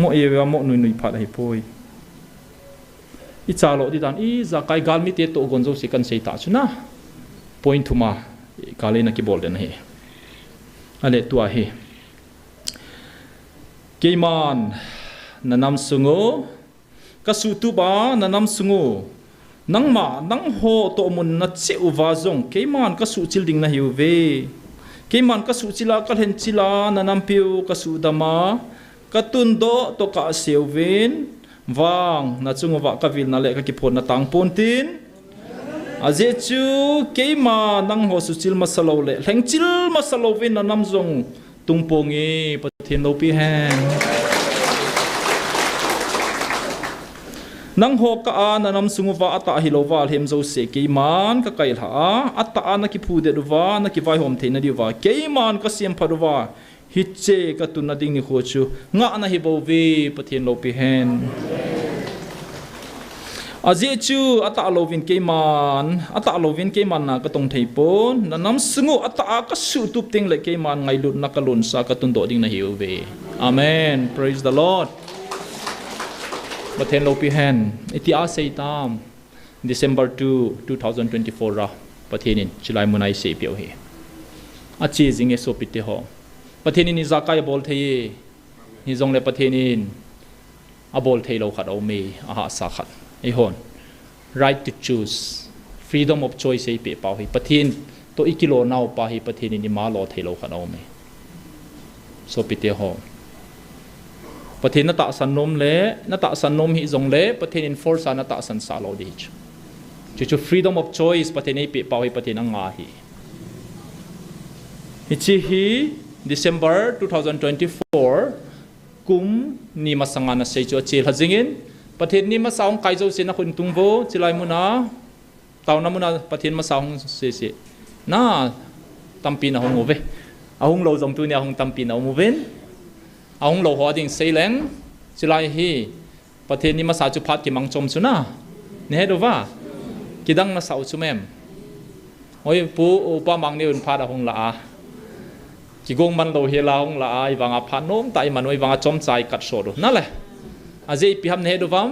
mo e wa mo nui phat hi poi I cha lo di dan I za kai gal mi te to gonzo si kan sei ta chuna point thuma kalena ki bol den he ale tua he keiman nanam sungo kasu tu ba nanam sungo nangma nang ho to mun na che uwa zong keiman kasu chil ding na hiu ve keiman kasu chila kal hen chila nanam piu kasu dama katun do to ka seuven wang na chunga wa ka vil na le ka ki phon na tang pon tin aje chu keima nang ho su chil masalo le leng chil masalo vin na nam zong tung pongi pathin lo pi han nang ho ka a na nam sungu wa ata hi lo wal hem zo se keiman ka kail ha ata ana ki phu de wa na ki vai hom theina di wa keiman ka siam phaduwa hitche ka tun na ding ni kho chu nga na hi bo ve pathin lo pi hen aje chu ata lovin keiman na ka tong thei pon na nam sungu ata ka su tup ting le keiman ngai lut na kalun sa ka tun do ding na hi ve amen praise the lord pathin lo pi hen iti a sei tam December 2 2024 ra pathin in chilai munai se pio he achi jing e so pite ho pathian ni zakai bol thei ni jong le pathian in a bol thei lo khat o me a ha sa khat ei hon right to choose freedom of choice ei pe pau hi pathian to ikilo nau pa hi pathian ni ma lo thei lo khat o me so pite ho pathian na ta san nom le na ta san nom hi jong le pathian in force na ta san sa lo di chu freedom of choice pathian ei pe pau hi pathian anga hi Ichi hi December 2024 kum ni masanga na sei chu chil hajingin pathian ni masaung kaizo sin na khun tungbo chilai muna tauna muna pathian masaung se na tampi na hong ove ahung lo jong tu ni ahung tampi na omuven ahung lo ho ding seileng chilai hi pathian ni masa chu phat ki mangchom chu na ne hedova kidang na sau chu mem oi pu upa mangni un phat ahung la a ki gong man lo hela hong la ai wanga phanom tai manoi wanga chom chai kat so do na le aje pi ham ne do wam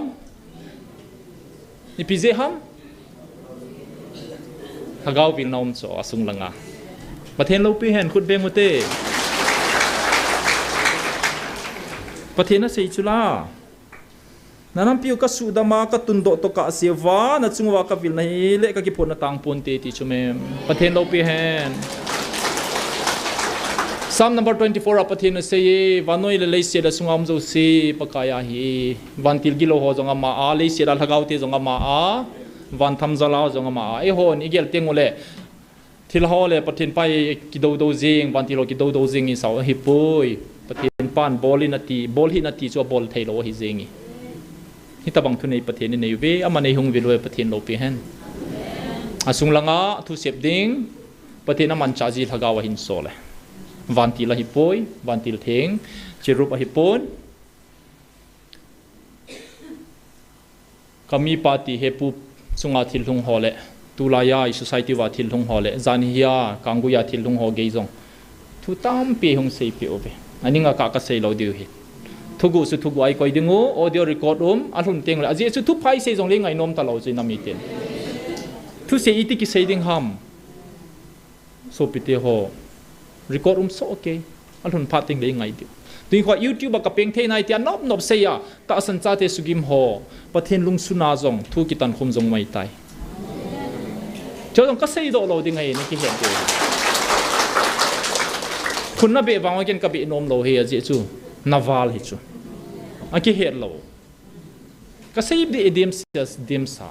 ni pi je ham hagau bil nom so asung langa pathen lo pi hen khut beng mote pathen na sei chula nanam piu ka su dama ka tundo to ka sewa na chungwa ka bil na hi le ka ki phon na tang pon te ti chume pathen lo pi hen Psalm number 24 apathin na say vanoi le lei se da sungam zo si pakaya hi vantil gilo ho zonga ma a lei se da lagau te zonga ma a van tham zala zonga ma a e hon igel tengole thil ho le pathin pai ki do jing vantil lo ki do jing i saw hi pui pathin pan bolin ati bol hi nati cho bol thailo hi jingi hi tabang thu nei pathin nei ve ama nei hung viloi pathin lo pi hen asung langa thu sep ding pathin man chaji lagaw hin so le vantil la hipoi vantil theng chirup a hipon kami party hepu sunga thil thung hole tulaya I society wa thil thung hole zanhia kanguya thil thung ho geizong thu tam pe hung sei pe obe aninga ka sei lo diu hi thugu su thugu ai koi dingu audio record alhun teng la aje su thu phai sei jong le ngai nom ta lo chi nami ten thu sei iti ki sei ding ham so pite ho record so okay alhun phating le ngai diu tui kho YouTube ka peng the nai tia nop sei ya ta san cha te sugim ho pathen lung suna jong thu ki tan khum jong mai tai chong ka sei do lo ding ai ni ki hen de khun na be wang gen ka be nom lo he aje chu naval hi chu a ki het lo ka sei de edem sias dem sa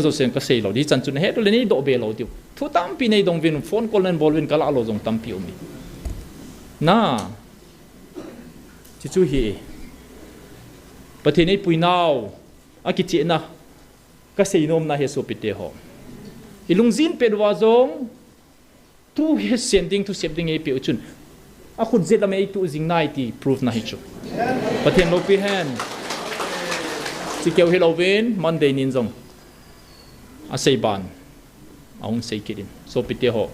cho sen ka sei lo di chan chu ne he to le ni do be lo diu thu tam pi nei dong vin phone call nen bol vin kala lo jong tam pi mi na chi chu hi pathin ei pui nau a ki chi na ka sei nom na he so pi te ho ilung zin pe wa jong tu he sending to sending ei pi chun a khut zet am ei tu jing nai ti proof na hi chu pathin lo pi hen chi keu he lo vin monday nin jong a sei ban aung sei kirin so pite ho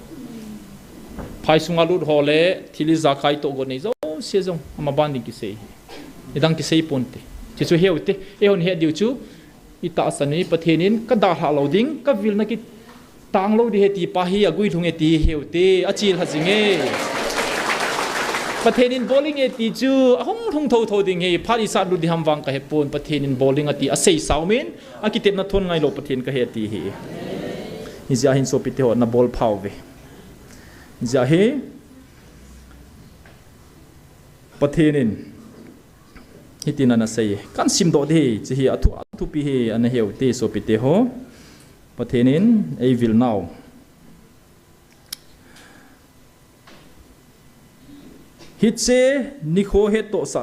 phai sunga lut ho le thili zakai to go nei zo se jong ama banding ki sei idang ki sei ponte chi chu heute e hon he diu chu ita sani pathenin ka da ha loading ka vil na ki tang lo di he ti pa hi agui thung e ti heute achil ha jinge pathenin bowling e ti chu ahong thung tho ding he phari sa lu di ham wang ka he pon pathenin bowling ati a sei saumin a ki tep na thon ngai lo pathen ka he ti hi izia hin so pite ho na bol phau ve izia he pathenin hitina na sei kan sim do de chi hi athu pi he an heu te so pite ho pathenin ei vil now hitse nikho he to sa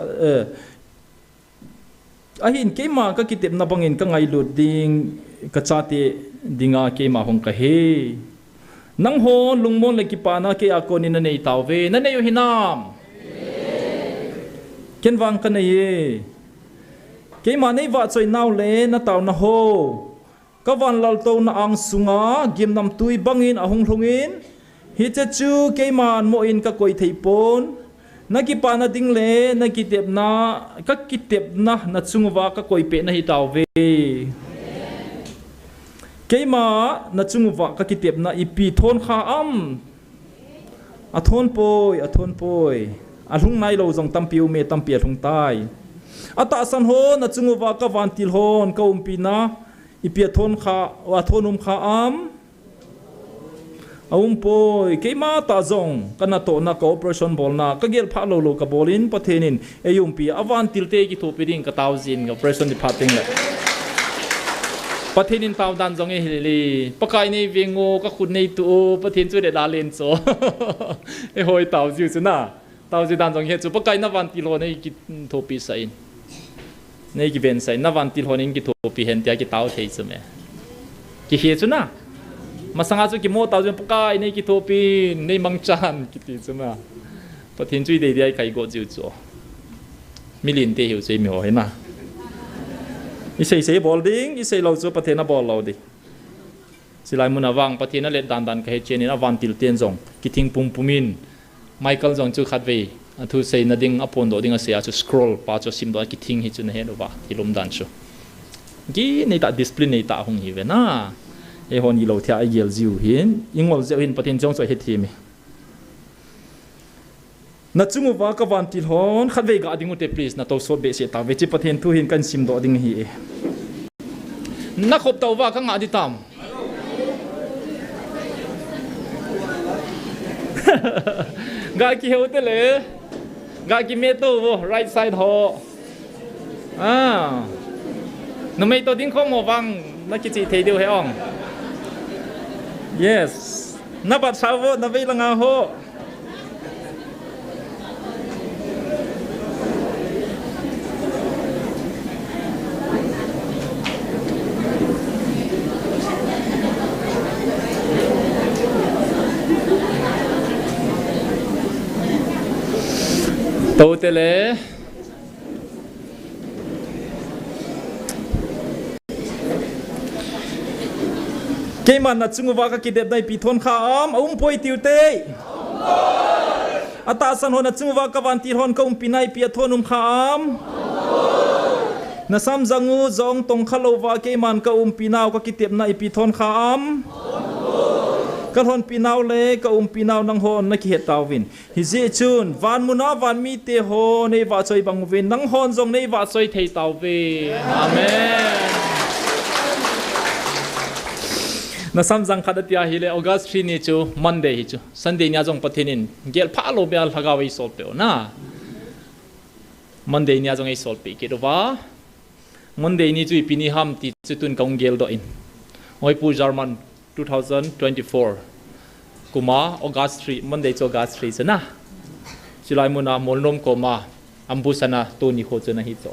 ahin keima ka kitep na bangin ka ngai lu ding ka chate dinga keima hong ka he nang ho lungmon le ki pa na ke akoni na nei taw ve na nei hinam ken wang ka nei keima nei wa choi naw le na taw na ho ka wan lal to na ang sunga gim nam tui bangin ahong hlungin hite chu keiman mo in ka koi theipon nakipa na ding le nakitep na ka kitep na chungwa ka koi pe na hi taw ve keima na chungwa ka kitep na ipi thon kha am อทนปอยอาลุงไนเราจงตั้มปิวเมตั้มเปียลุงใต้อาตาสันโฮนะจุงว่ากวันติลโฮนก็ปีนะอีเปียทนขาว่าทนุมขาอามปอยเกี่ยมาตาจงกันนะโตนะก็ operation บอลนะก็เกี่ยวพาโลกับอลินประเทศนินปีอวันติลเตกิทูปีดิงกับตาวจินกับ operation ที่พัดติงเลยประเทศนินตาวดันจงเฮลีปะกายในเวียงโง่ก็คุณในตัวประเทศช่วยเด็ดลาเลนโซหอยตาวจิวสินะตาวจิดันจงเฮจูปะกายนวันติลโฮในกิทูปีใส่ในกิเวนใส่นวันติลโฮในกิทูปีเห็นที่กิตาวเทย์ใช่ไหมกิเฮจูนะมาสังหารสุกิโมตาวจิปะกายในกิทูปีในมังจันกิติใช่ไหมประเทศช่วยเด็ดใครก็จิวจูมิลินเตหิวใจมีหัวเห็นไหมอีเซ่บอลดิ้งอีเซ่เราจะประเทศน่ะบอลเราดิสิไลมุนวังประเทศน่ะเล็ดดันก็เฮเจนี่นะวันติลเตียนจงกิทิงปุ่มปุ่มินไมเคิลจงจูขัดเวทุเซ่น่ะดิ้งอปอนโดดิ้งเสียจูสครอลป้าจูซิมโดกิทิงฮิจูเนเฮดว่าที่ลมดันชูกี่ในตาดิสพลินในตาหงหิเวนะเอฮอนยีเราเทียไอเยลจิวหินยิงวอลเจหินประเทศจงสวยเฮทีมีนัดจุงว่ากับวันที่หอนขัดเวกาดิ้งอุตเตปลิสนัดตัวสวดเบสตาเวจิประเทศทุหินกันซิมโดดิ้งฮีนักขบตัวว่าข้างหน้าดิตามกากิเฮวเตเลกากิเมโต้ right side หอนไม่ตัวดิ้งข้อมวังนักกิจเทเดียวให้อ่อง yes นับบัตรชาวนับไปลังอาโฮโตเตเลเกมันนัดจุงว่าก็คิดเด็ดได้ปีทนข้ามปอยติวเตอาตาสันหนัดจุงว่าก็วันที่หอนก็ปีนายปีทนุมข้ามนัสามจังูจงตรงขลว่าเกมันก็ปีนาวก็คิดเด็ดในปีทนข้ามก็ทนปีนาวเล่ก็ปีนาวนังหอนนักเหตุตาวินฮิเจจุนวันมุนาวันมีเตโฮในวัดซอยบังวินนังหอนจงในวัดซอยเทตาวินอาเมนนัสามจังขัดที่อาฮิเลออกัสทรีนี่จูมันเดย์จูซันเดย์นี่จงปะเทนินเกลพาโลเบลฮากาวิโซลเปโอนะมันเดย์นี่จงไอโซลเปกิดว่ามันเดย์นี่จูปีนี้ฮัมติจุตุนกงเกลโดอินโอ้ยปูจาร์มัน2024 kuma August 3 Monday to August 3 sana July muna molnom koma ambusana to ni ho chuna hi cho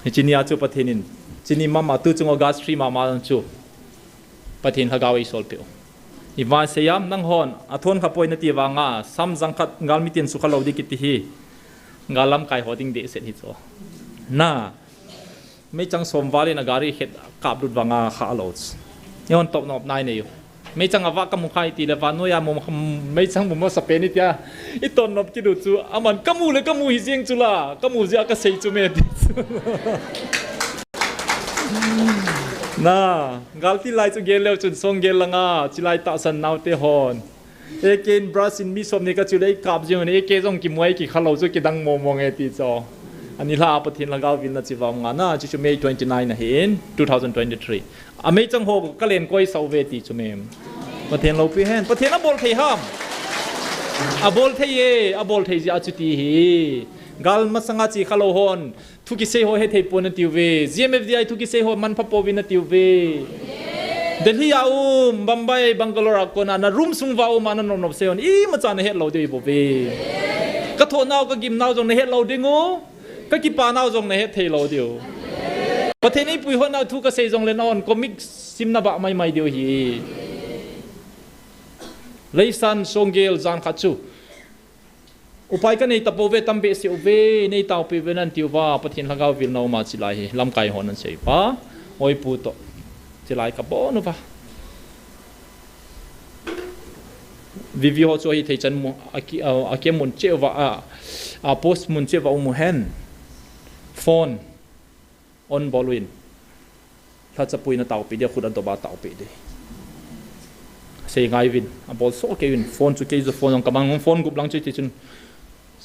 hichinia chu pathenin chini mama tu chung August 3 mama chu pathin hagawi solpeo iwa seyam nang hon athon khapoi na ti wanga sam jangkhat ngal mitin su khalo dikiti hi ngalam kai hoding de set hi cho naไม่จังสมวาลีนการีเห็ดกาบดุดวังอาขาโลสย้อนตบนอบนายเนี่ยอยู่ไม่จังอวากมุขายตีเลวานุยามมไม่จังมุมว่าสเปนิตยาอีตอนนบกิดูจูอามันกมูเลยกมูฮิเซียงจุลากมูเสียก็เสียจูเมดิน่ากาลที่ไล่จูเกลเลวจุดทรงเกลลังอาจิไลตาสันนาวเตฮอนเอเกนบราซินมีสมนี่ก็จุเลยกาบจูนี่เอเกจงกิมวยกิขาโลจูกิดังมองเอติจออันนี้ลาปทินลังกาวินนัจิวางานะจิชุเมย์29นะเห็น2023อเมจังโฮก็เล่นก้อยเสาเวทีชุเมมปทินเราพี่เห็นปทินอบอลเทียมอบอลเทียอบอลเทียอาจุตีฮีกาลมาสังกัดจีขลฮอนทุกิเซโฮเฮเทปนติวเว GMFDI ทุกิเซโฮมันพับปวินติวเวเดลียาบัมไบบังกลอร์กนานะรุมซุงวาวมานันนบเซอนอีมาจานเฮตเราดีบเวก็โทนเอาก็กิมนาวจงเฮตเราดิงูก็กิปานเอาจงในเฮตเทโลเดียวประเทศนี้ปุยฮอนเอาทุกเกษตรจงเล่นออนก็มิกซิมนาบะไม่เดียวฮีเลยสันทรงเกลจานขัดชูอุปกันในตะโปเวตัมเบสิอุเวในตาอุปเวนันติวว่าประเทศลังกาวิลนามาจิไลลำไก่หอนันเสียปะโอยปูโตจิไลกับบ่นุปะวิวิโฮโซฮิเทจันมุอาเกมุนเจวะโพสมุนเจวะอุมุเฮนฟอนออนบอลวินถ้าจะปุยนาเตาปีเดียวคุณอันตัวบาเตาปีดี sei ngai vin a bol so ke vin phone chu ke zo phone ong kamang phone gup lang chu ti chun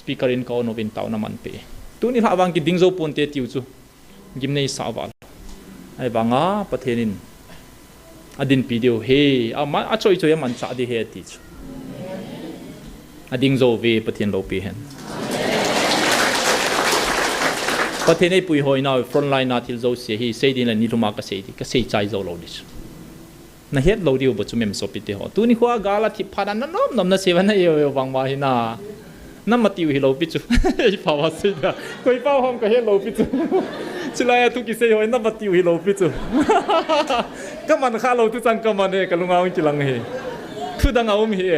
speaker in ko no vin taw na man pe tu ni hawang ki ding zo pon te tiu chu gim nei sa wal ai wanga pathenin adin video he ama a choi choi man cha di he ti chu ading zo ve pathen lo pe hen pathen ei pui hoi na front line na thil zo se hi sei din la ni luma ka sei chai zo lo dis na het lo diu bo chu mem so pi te ho tu ni khwa gala thi phana na nom na sewa na yo wang wa hi na na ma tiu hi lo pi chu i pa wa sei da koi pa hom ka he lo pi chu chilai tu ki sei hoi na ma tiu hi lo pi chu ka man kha lo tu chang ka man he ka lunga ong chi lang he thu dang aum he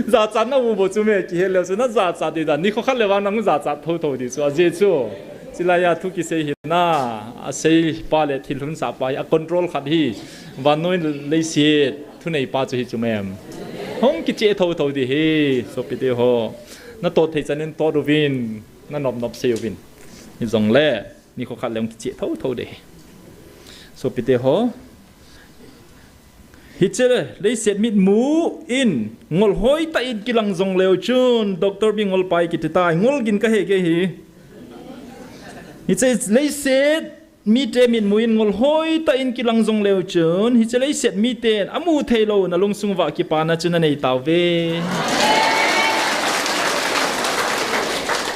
za chan na u bo chu me ki he le chu na za cha de da ni kho kha le wa nang za cha tho di chu a je chu chilai tu ki sei hi na a sei pa le thil hun sa pa a control khat hi van noi le si thu nei pa chu hi chu mem hong ki che tho di he so pi te ho na to thei chanen to do vin na nop se vin ni zong le ni kho khat le ki che tho de so pi te ho Hitchere lấy xét mít mũ in ngol hoi ta in kilang zong leo chun doctor bi ngol pai ki tai ngol gin ka he ke hi Hitchere lấy xét mi te mít mũ in ngol hoi ta in kilang zong leo chun Hitchere lấy xét mi te amu thei lo na lung sung wa ki pa na chun nei taw ve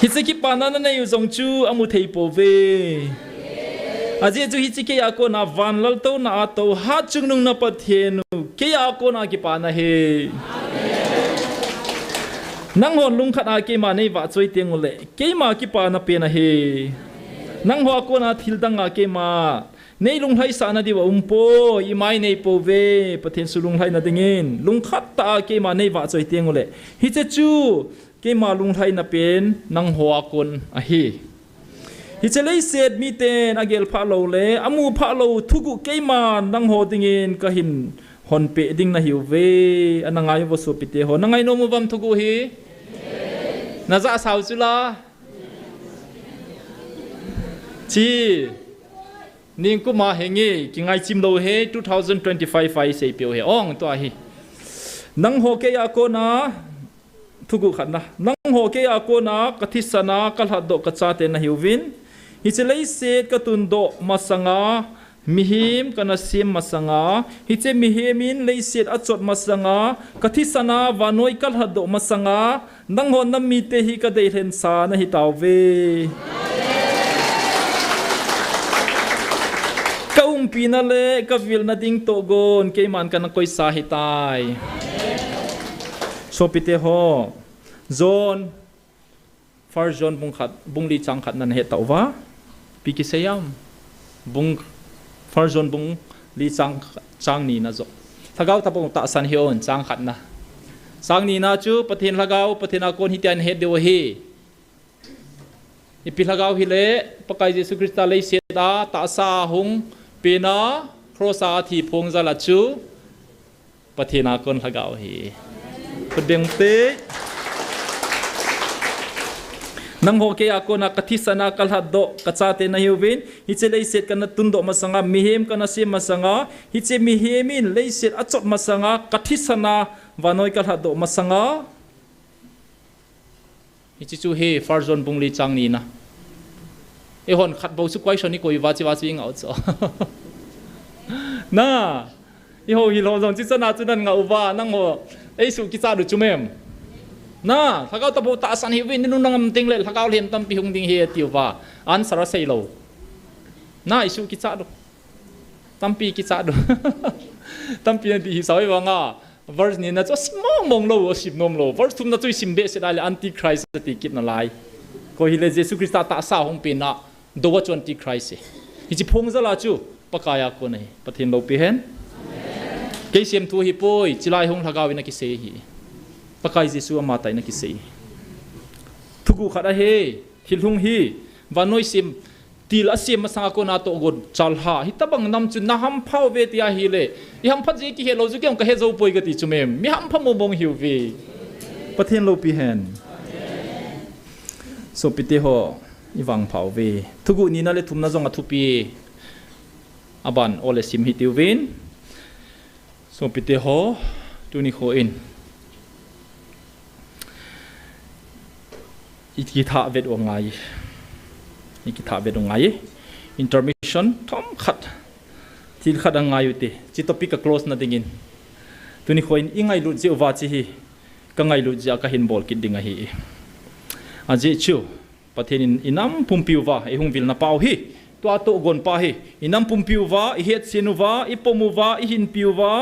Hitchere ki pa na nei zong chu amu thei po ve Aje chu hi chi ke ya ko na van lal to na to ha chung nung na pathenu ke ya ko na ki pa na he nang hon lung khat a ke ma nei wa choi teng le ke ma ki pa na pe na he nang ho ko na thil dang a ke ma nei lung hai sa na di wa po i mai nei po ve pathen su lung hai na dingin lung khat ta ke ma nei wa choi teng le hi che chu ke ma lung hai na pen nang ho kon a hi Hi chalei set mi ten agel pha lo le amu pha lo thugu keiman nang ho dingin ka hin hon pe ding na hiu ve anangai wo so pite ho nangai no mu bam thugu hi na za sau chu la chi ning ku ma hengi ki ngai chim lo he 2025 fai sei pio he ong to hi nang ho ke ya ko na thugu khan na nang ho ke ya ko na kathisana kalha do ka cha te na hiu vin hi chelei set ka tun do masanga mihim kana sim masanga hi che mihimin lei set achot masanga kathisana vanoi kal hado masanga nang hon na mi te hi ka dei ren sa na hi taw ve ka pina le ka vil na ding to gon ke man kana koi sa hi tai so pite ho zone far zone bung li chang khat nan he taw wa Piki sayam bung farjon bung li chang ni na zo thagau tapong ta san hion chang khat na sang ni na chu pathin lagau pathina kon hitian he dewa hi ipi lagau hi le pakai jesu krista le se da ta sa hung pena crossa thi phong za la chu pathina kon lagau hi pedeng te nang ho ke ako na kathisana kalhat do kachate na hiwin hiche leiset kana tundo masanga mihem kana se masanga hiche mihemin leiset achot masanga kathisana vanoi kalhat do masanga hiche chu he farzon bungli changni na e hon khat bo su kwai shoni koi wachi ngau cho na i ho hi lo jong chi chana chunan ngau wa nang ho ei su ki cha du chumem na thakau tabu ta san hi win nu nangam ting le thakau lem tam pi hung ding he tiwa an sara sei lo na isu ki cha do tam pi ki cha do tam pi di hi sai wa nga verse ni na cho smong mong lo sim nom lo verse tum na chui sim be se dal anti christ ti kit na lai ko hi le jesu krista ta sa hong pi na do wa anti christ hi chi phong za la chu pakaya ko nei pathin lo pi hen ke sim thu hi poi chilai hong thakau ina ki se hi pakai jesu amatai na ki sei thugu khada he thilhung hi vanoi sim til asim masanga ko na to god chalha hi tabang nam chu na ham phau ve tia hi le I ham phat ji ki he lo ju kyam ka he zo poi ga ti chumem mi ham pham mo bong hiu ve pathen lo pi hen so pite ho I wang phau ve thugu ni na le thum na zong a thu pi aban ole sim hi tiu vin so pite ho tu ni kho in ikitha vet ongai ikitha vet ongai intermission thom khat til khat angai ute chi topic ka close na dingin tu ni kho in ingai lu je wa chi hi ka ngai lu ja ka hin bol kit dinga hi aje chu pathin inam pumpiwa e hung vil na pau hi to ato gon pa hi inam pumpiwa i het sinuwa i pomuwa i hin piwa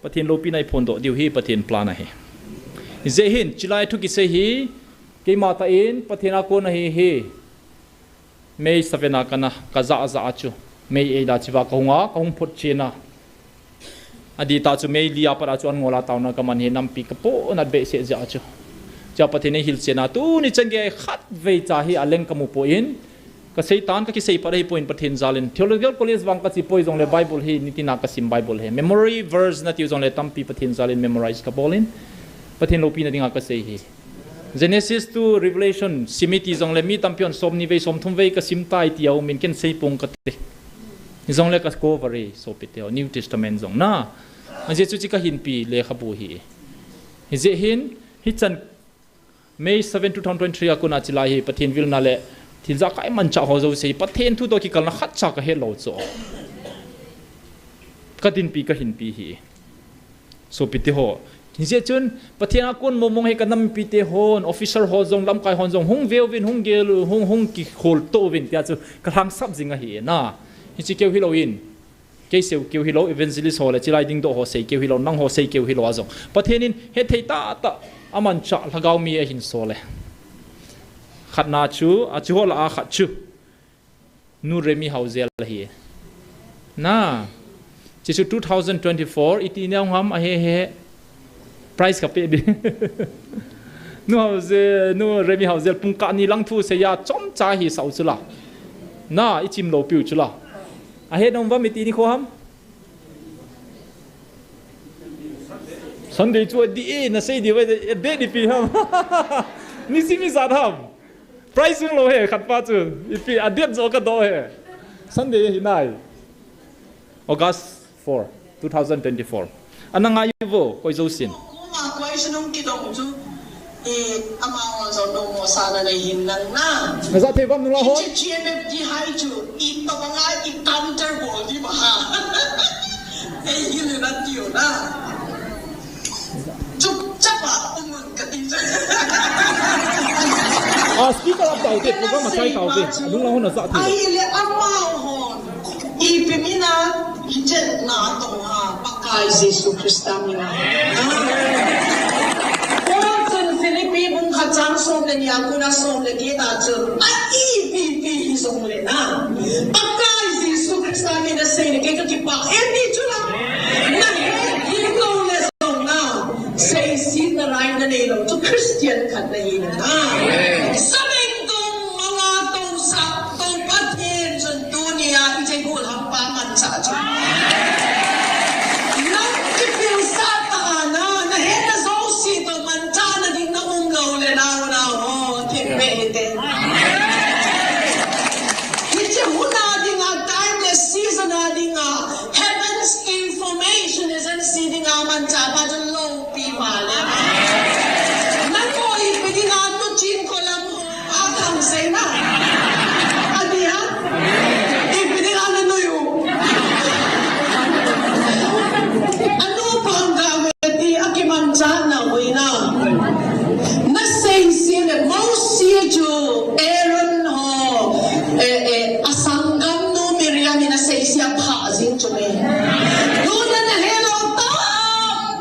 pathin lopi nai phon do diu hi pathin plana hi je hin chilai thu ki se hi ke mata in pathina ko na hi mei savena kana kaza za achu mei e da chiwa ka hunga ka hung phot china adi ta chu mei lia para chu an ngola tauna ka man he nam pi ka po na be se ja achu cha pathine hil chena tu ni change khat ve cha hi aleng kamu po in ka seitan ka ki sei pare point pathin zalin theological college wang ka chi poi jong le bible hi nitina ka sim bible he memory verse na ti jong le tampi pathin zalin memorize ka bolin pathin lopi na dinga ka sei hi Genesis to Revelation simiti jong le mi tampion som ni ve som thum ve ka sim tai ti au min ken sei pong ka te jong le ka covery so pite New Testament jong na anje chu chi ka hin pi le khabu hi je hin hi chan May 7 2023 akuna chilai hi pathin vil na le thilza kai man cha ho zo sei pathen thu to ki kal na khat cha ka he lo cho kadin pi ka hin pi hi so pite ho je chun pathian akun momong he kanam pi te hon officer ho jong lam kai hon jong hung veo vin hung gel hung ki khol to vin tia chu ka hang sab jinga hi na hi chi keu hi lo in ke seu keu hi lo evangelist ho le chilai ding do ho sei keu hi lo nang ho sei keu hi lo azong pathianin he thei ta aman cha lagaw mi a hin so le khat na chu a chu la a khat chu nu remi hauzel hi na chi chu 2024 iti nyang ham a he price ka pe di nu remi hauzel pung ka ni lang thu se ya chom cha hi sau chula na ichim lo piu chula a he dong ba mi ti ni kho ham Sunday chu di na sei di we de di pi ham ni si mi zat ham price lo he khat pa chu ipi adet zo ka do he Sunday hi nai August 4 2024 ananga yuvo koi zo sin ma koi sunong ki dong chu e ama wa zo no mo sa na nei hin nan na za the bam lo ho GMF di hai chu i to nga i counter bol di ba ha e yin na ti o na chúc chắc là ông mừng cái tin speaker up tàu tiệt cũng có mà sai tàu tiệt đúng là hôm nào dọa thì ai lẽ ăn mau hồn ipimina chết na tông ha pakai Jesus Christa mina con Philippines bung khát trắng sôm lên nhà cô na sôm lên kia ta chưa ipipi sôm lên na pakai Jesus Christa mina say cái kipa em đi chú là na hi câu lên say sin na rai na nei lo to Christian khat na hi na sabeng tong mga tong sa tong pathen chen dunia i chai ko ham pa man sa chu na ki pil sa ta na he na zo si to man cha na ding na ung lo le na ho thi pe te ni che huna ding a timeless season a ding a heaven's information is in seeding a man cha pa jo lo pi ma le na ko i pe di na to chin ko lam a thang sai na adi ha i pe di na no yu ano pang ga ti akiman cha na wi na na say sin mo si ju Aaron ho asangam no Miriam na say siya pha jing chu me no na na hello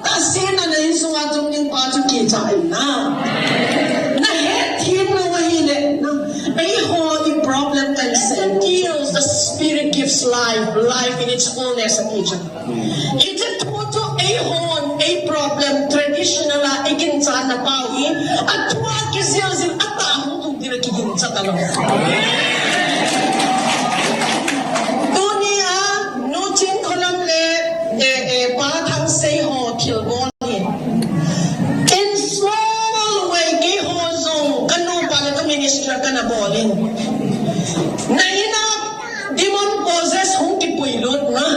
ta sin na na isu wa jong ning pa chu ki cha na na he thiên no wa hi le na ai ho the problem can send kills the spirit gives life in its fullness occasion it's a total a hon a problem traditional igin cha na pa hi atwa ki zel zel ata hu dira ki gin cha ta lo dunia no chin kholam le pa thang sei ho thil bo ni in small way ke ho zong kanu pa le minister kana bolin na ina demon possess hong ki puilot na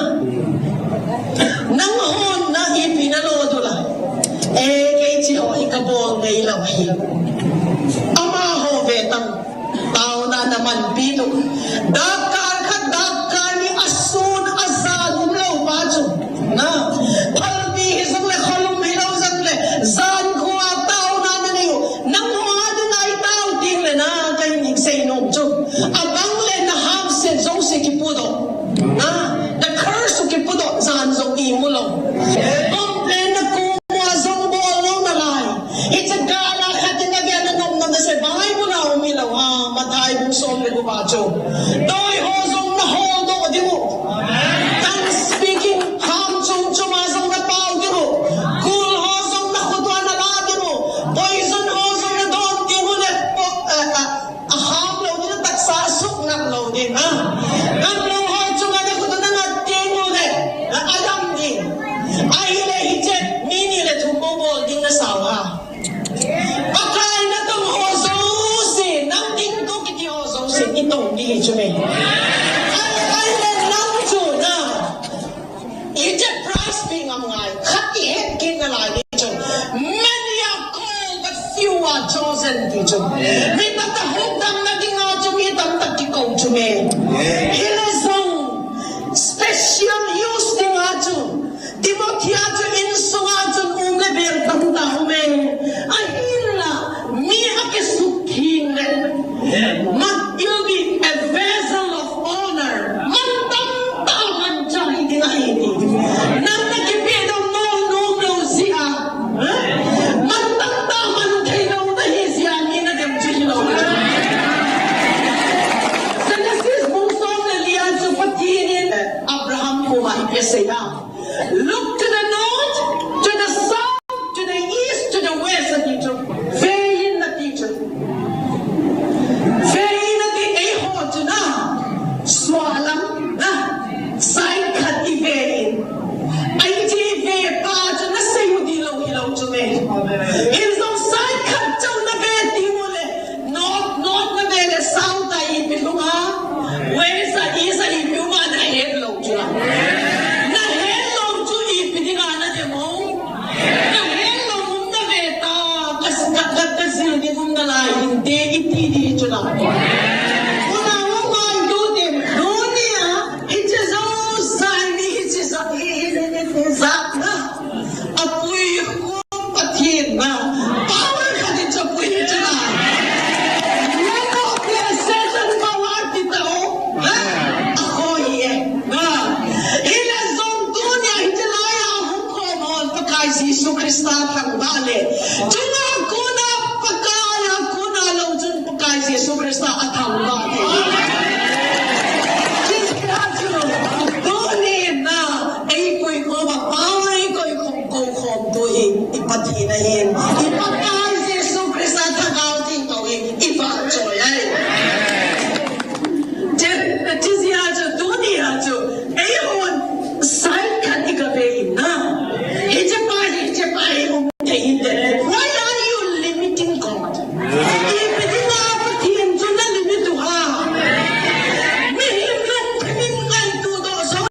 nang hon lo hi ama ho ve tang tao na naman pino dakar ni asun azan lo ba chu na palbi hisang le kholum hilaw zan le zan ko tao na ni nang ho adun ai tao ting le na kai nik sei nom chu abang le na ham se zo se ki pudo na the curse ki pudo zan zo i mulo complain na ko mo zong bo lo na lai it's a gala khatin na gyan nom na se bai mo na umilaw ha matay bung som le ko ba chu doi ho zong na ho do di mo tang speaking ham chung chuma zong na pau di mo cool ho zong na khutwa na la di mo poison ho zong na don di mo le a ham lo ni tak sa suk na lo din ha ang lo ho chuma na khutwa na ti mo le adam din ai le hije mini le thumbo bol din na saw ha pakai na tong ho zong si nang ding to ki ho zong si itong di chume ai le nang chu na ije price being am ngai khati het kin na lai di chu many are called but few are chosen di chu mi ta ta hok dam na ding a chu mi tam tak ki ko chu me ile song special use ding a chu Timothy a chu in song a chu le ber tam ta hu me ai hila mi a ke sukhin le man you'll be a vessel of honor man tam ta man chai ding ai ni nan na ke pe do no no si a man tam ta man thai no na hi si a ni na dem chi lo Genesis mong song le lian su patinin Abraham ko mai pe se ya look to the north to the south to the east to the west at teacher vein na teacher vein na di ay ho to na swalam na sai khat i vein ai ji ve pa to na se yu di lo hilaw to me in so sai khat chau na ve ti mo le north na ve le south ai pi lu ha west a east ai pi ma na head lo to na hindi itidi ito na. Una mo man dudim, dunia, it's just all sign, it's just na. Apoy ko patid na. Power ka din sa apoy ito na. Nako, kaya session pa wati tao. Ako iye. Ilazong dunia, hindi laya akong komon pagkay si Isu Krista kang bale. Tuna ko na Yesus Kristus atang bati. Doni na ay ko'y ko mapaway ko'y kong tuhin ipatinahin.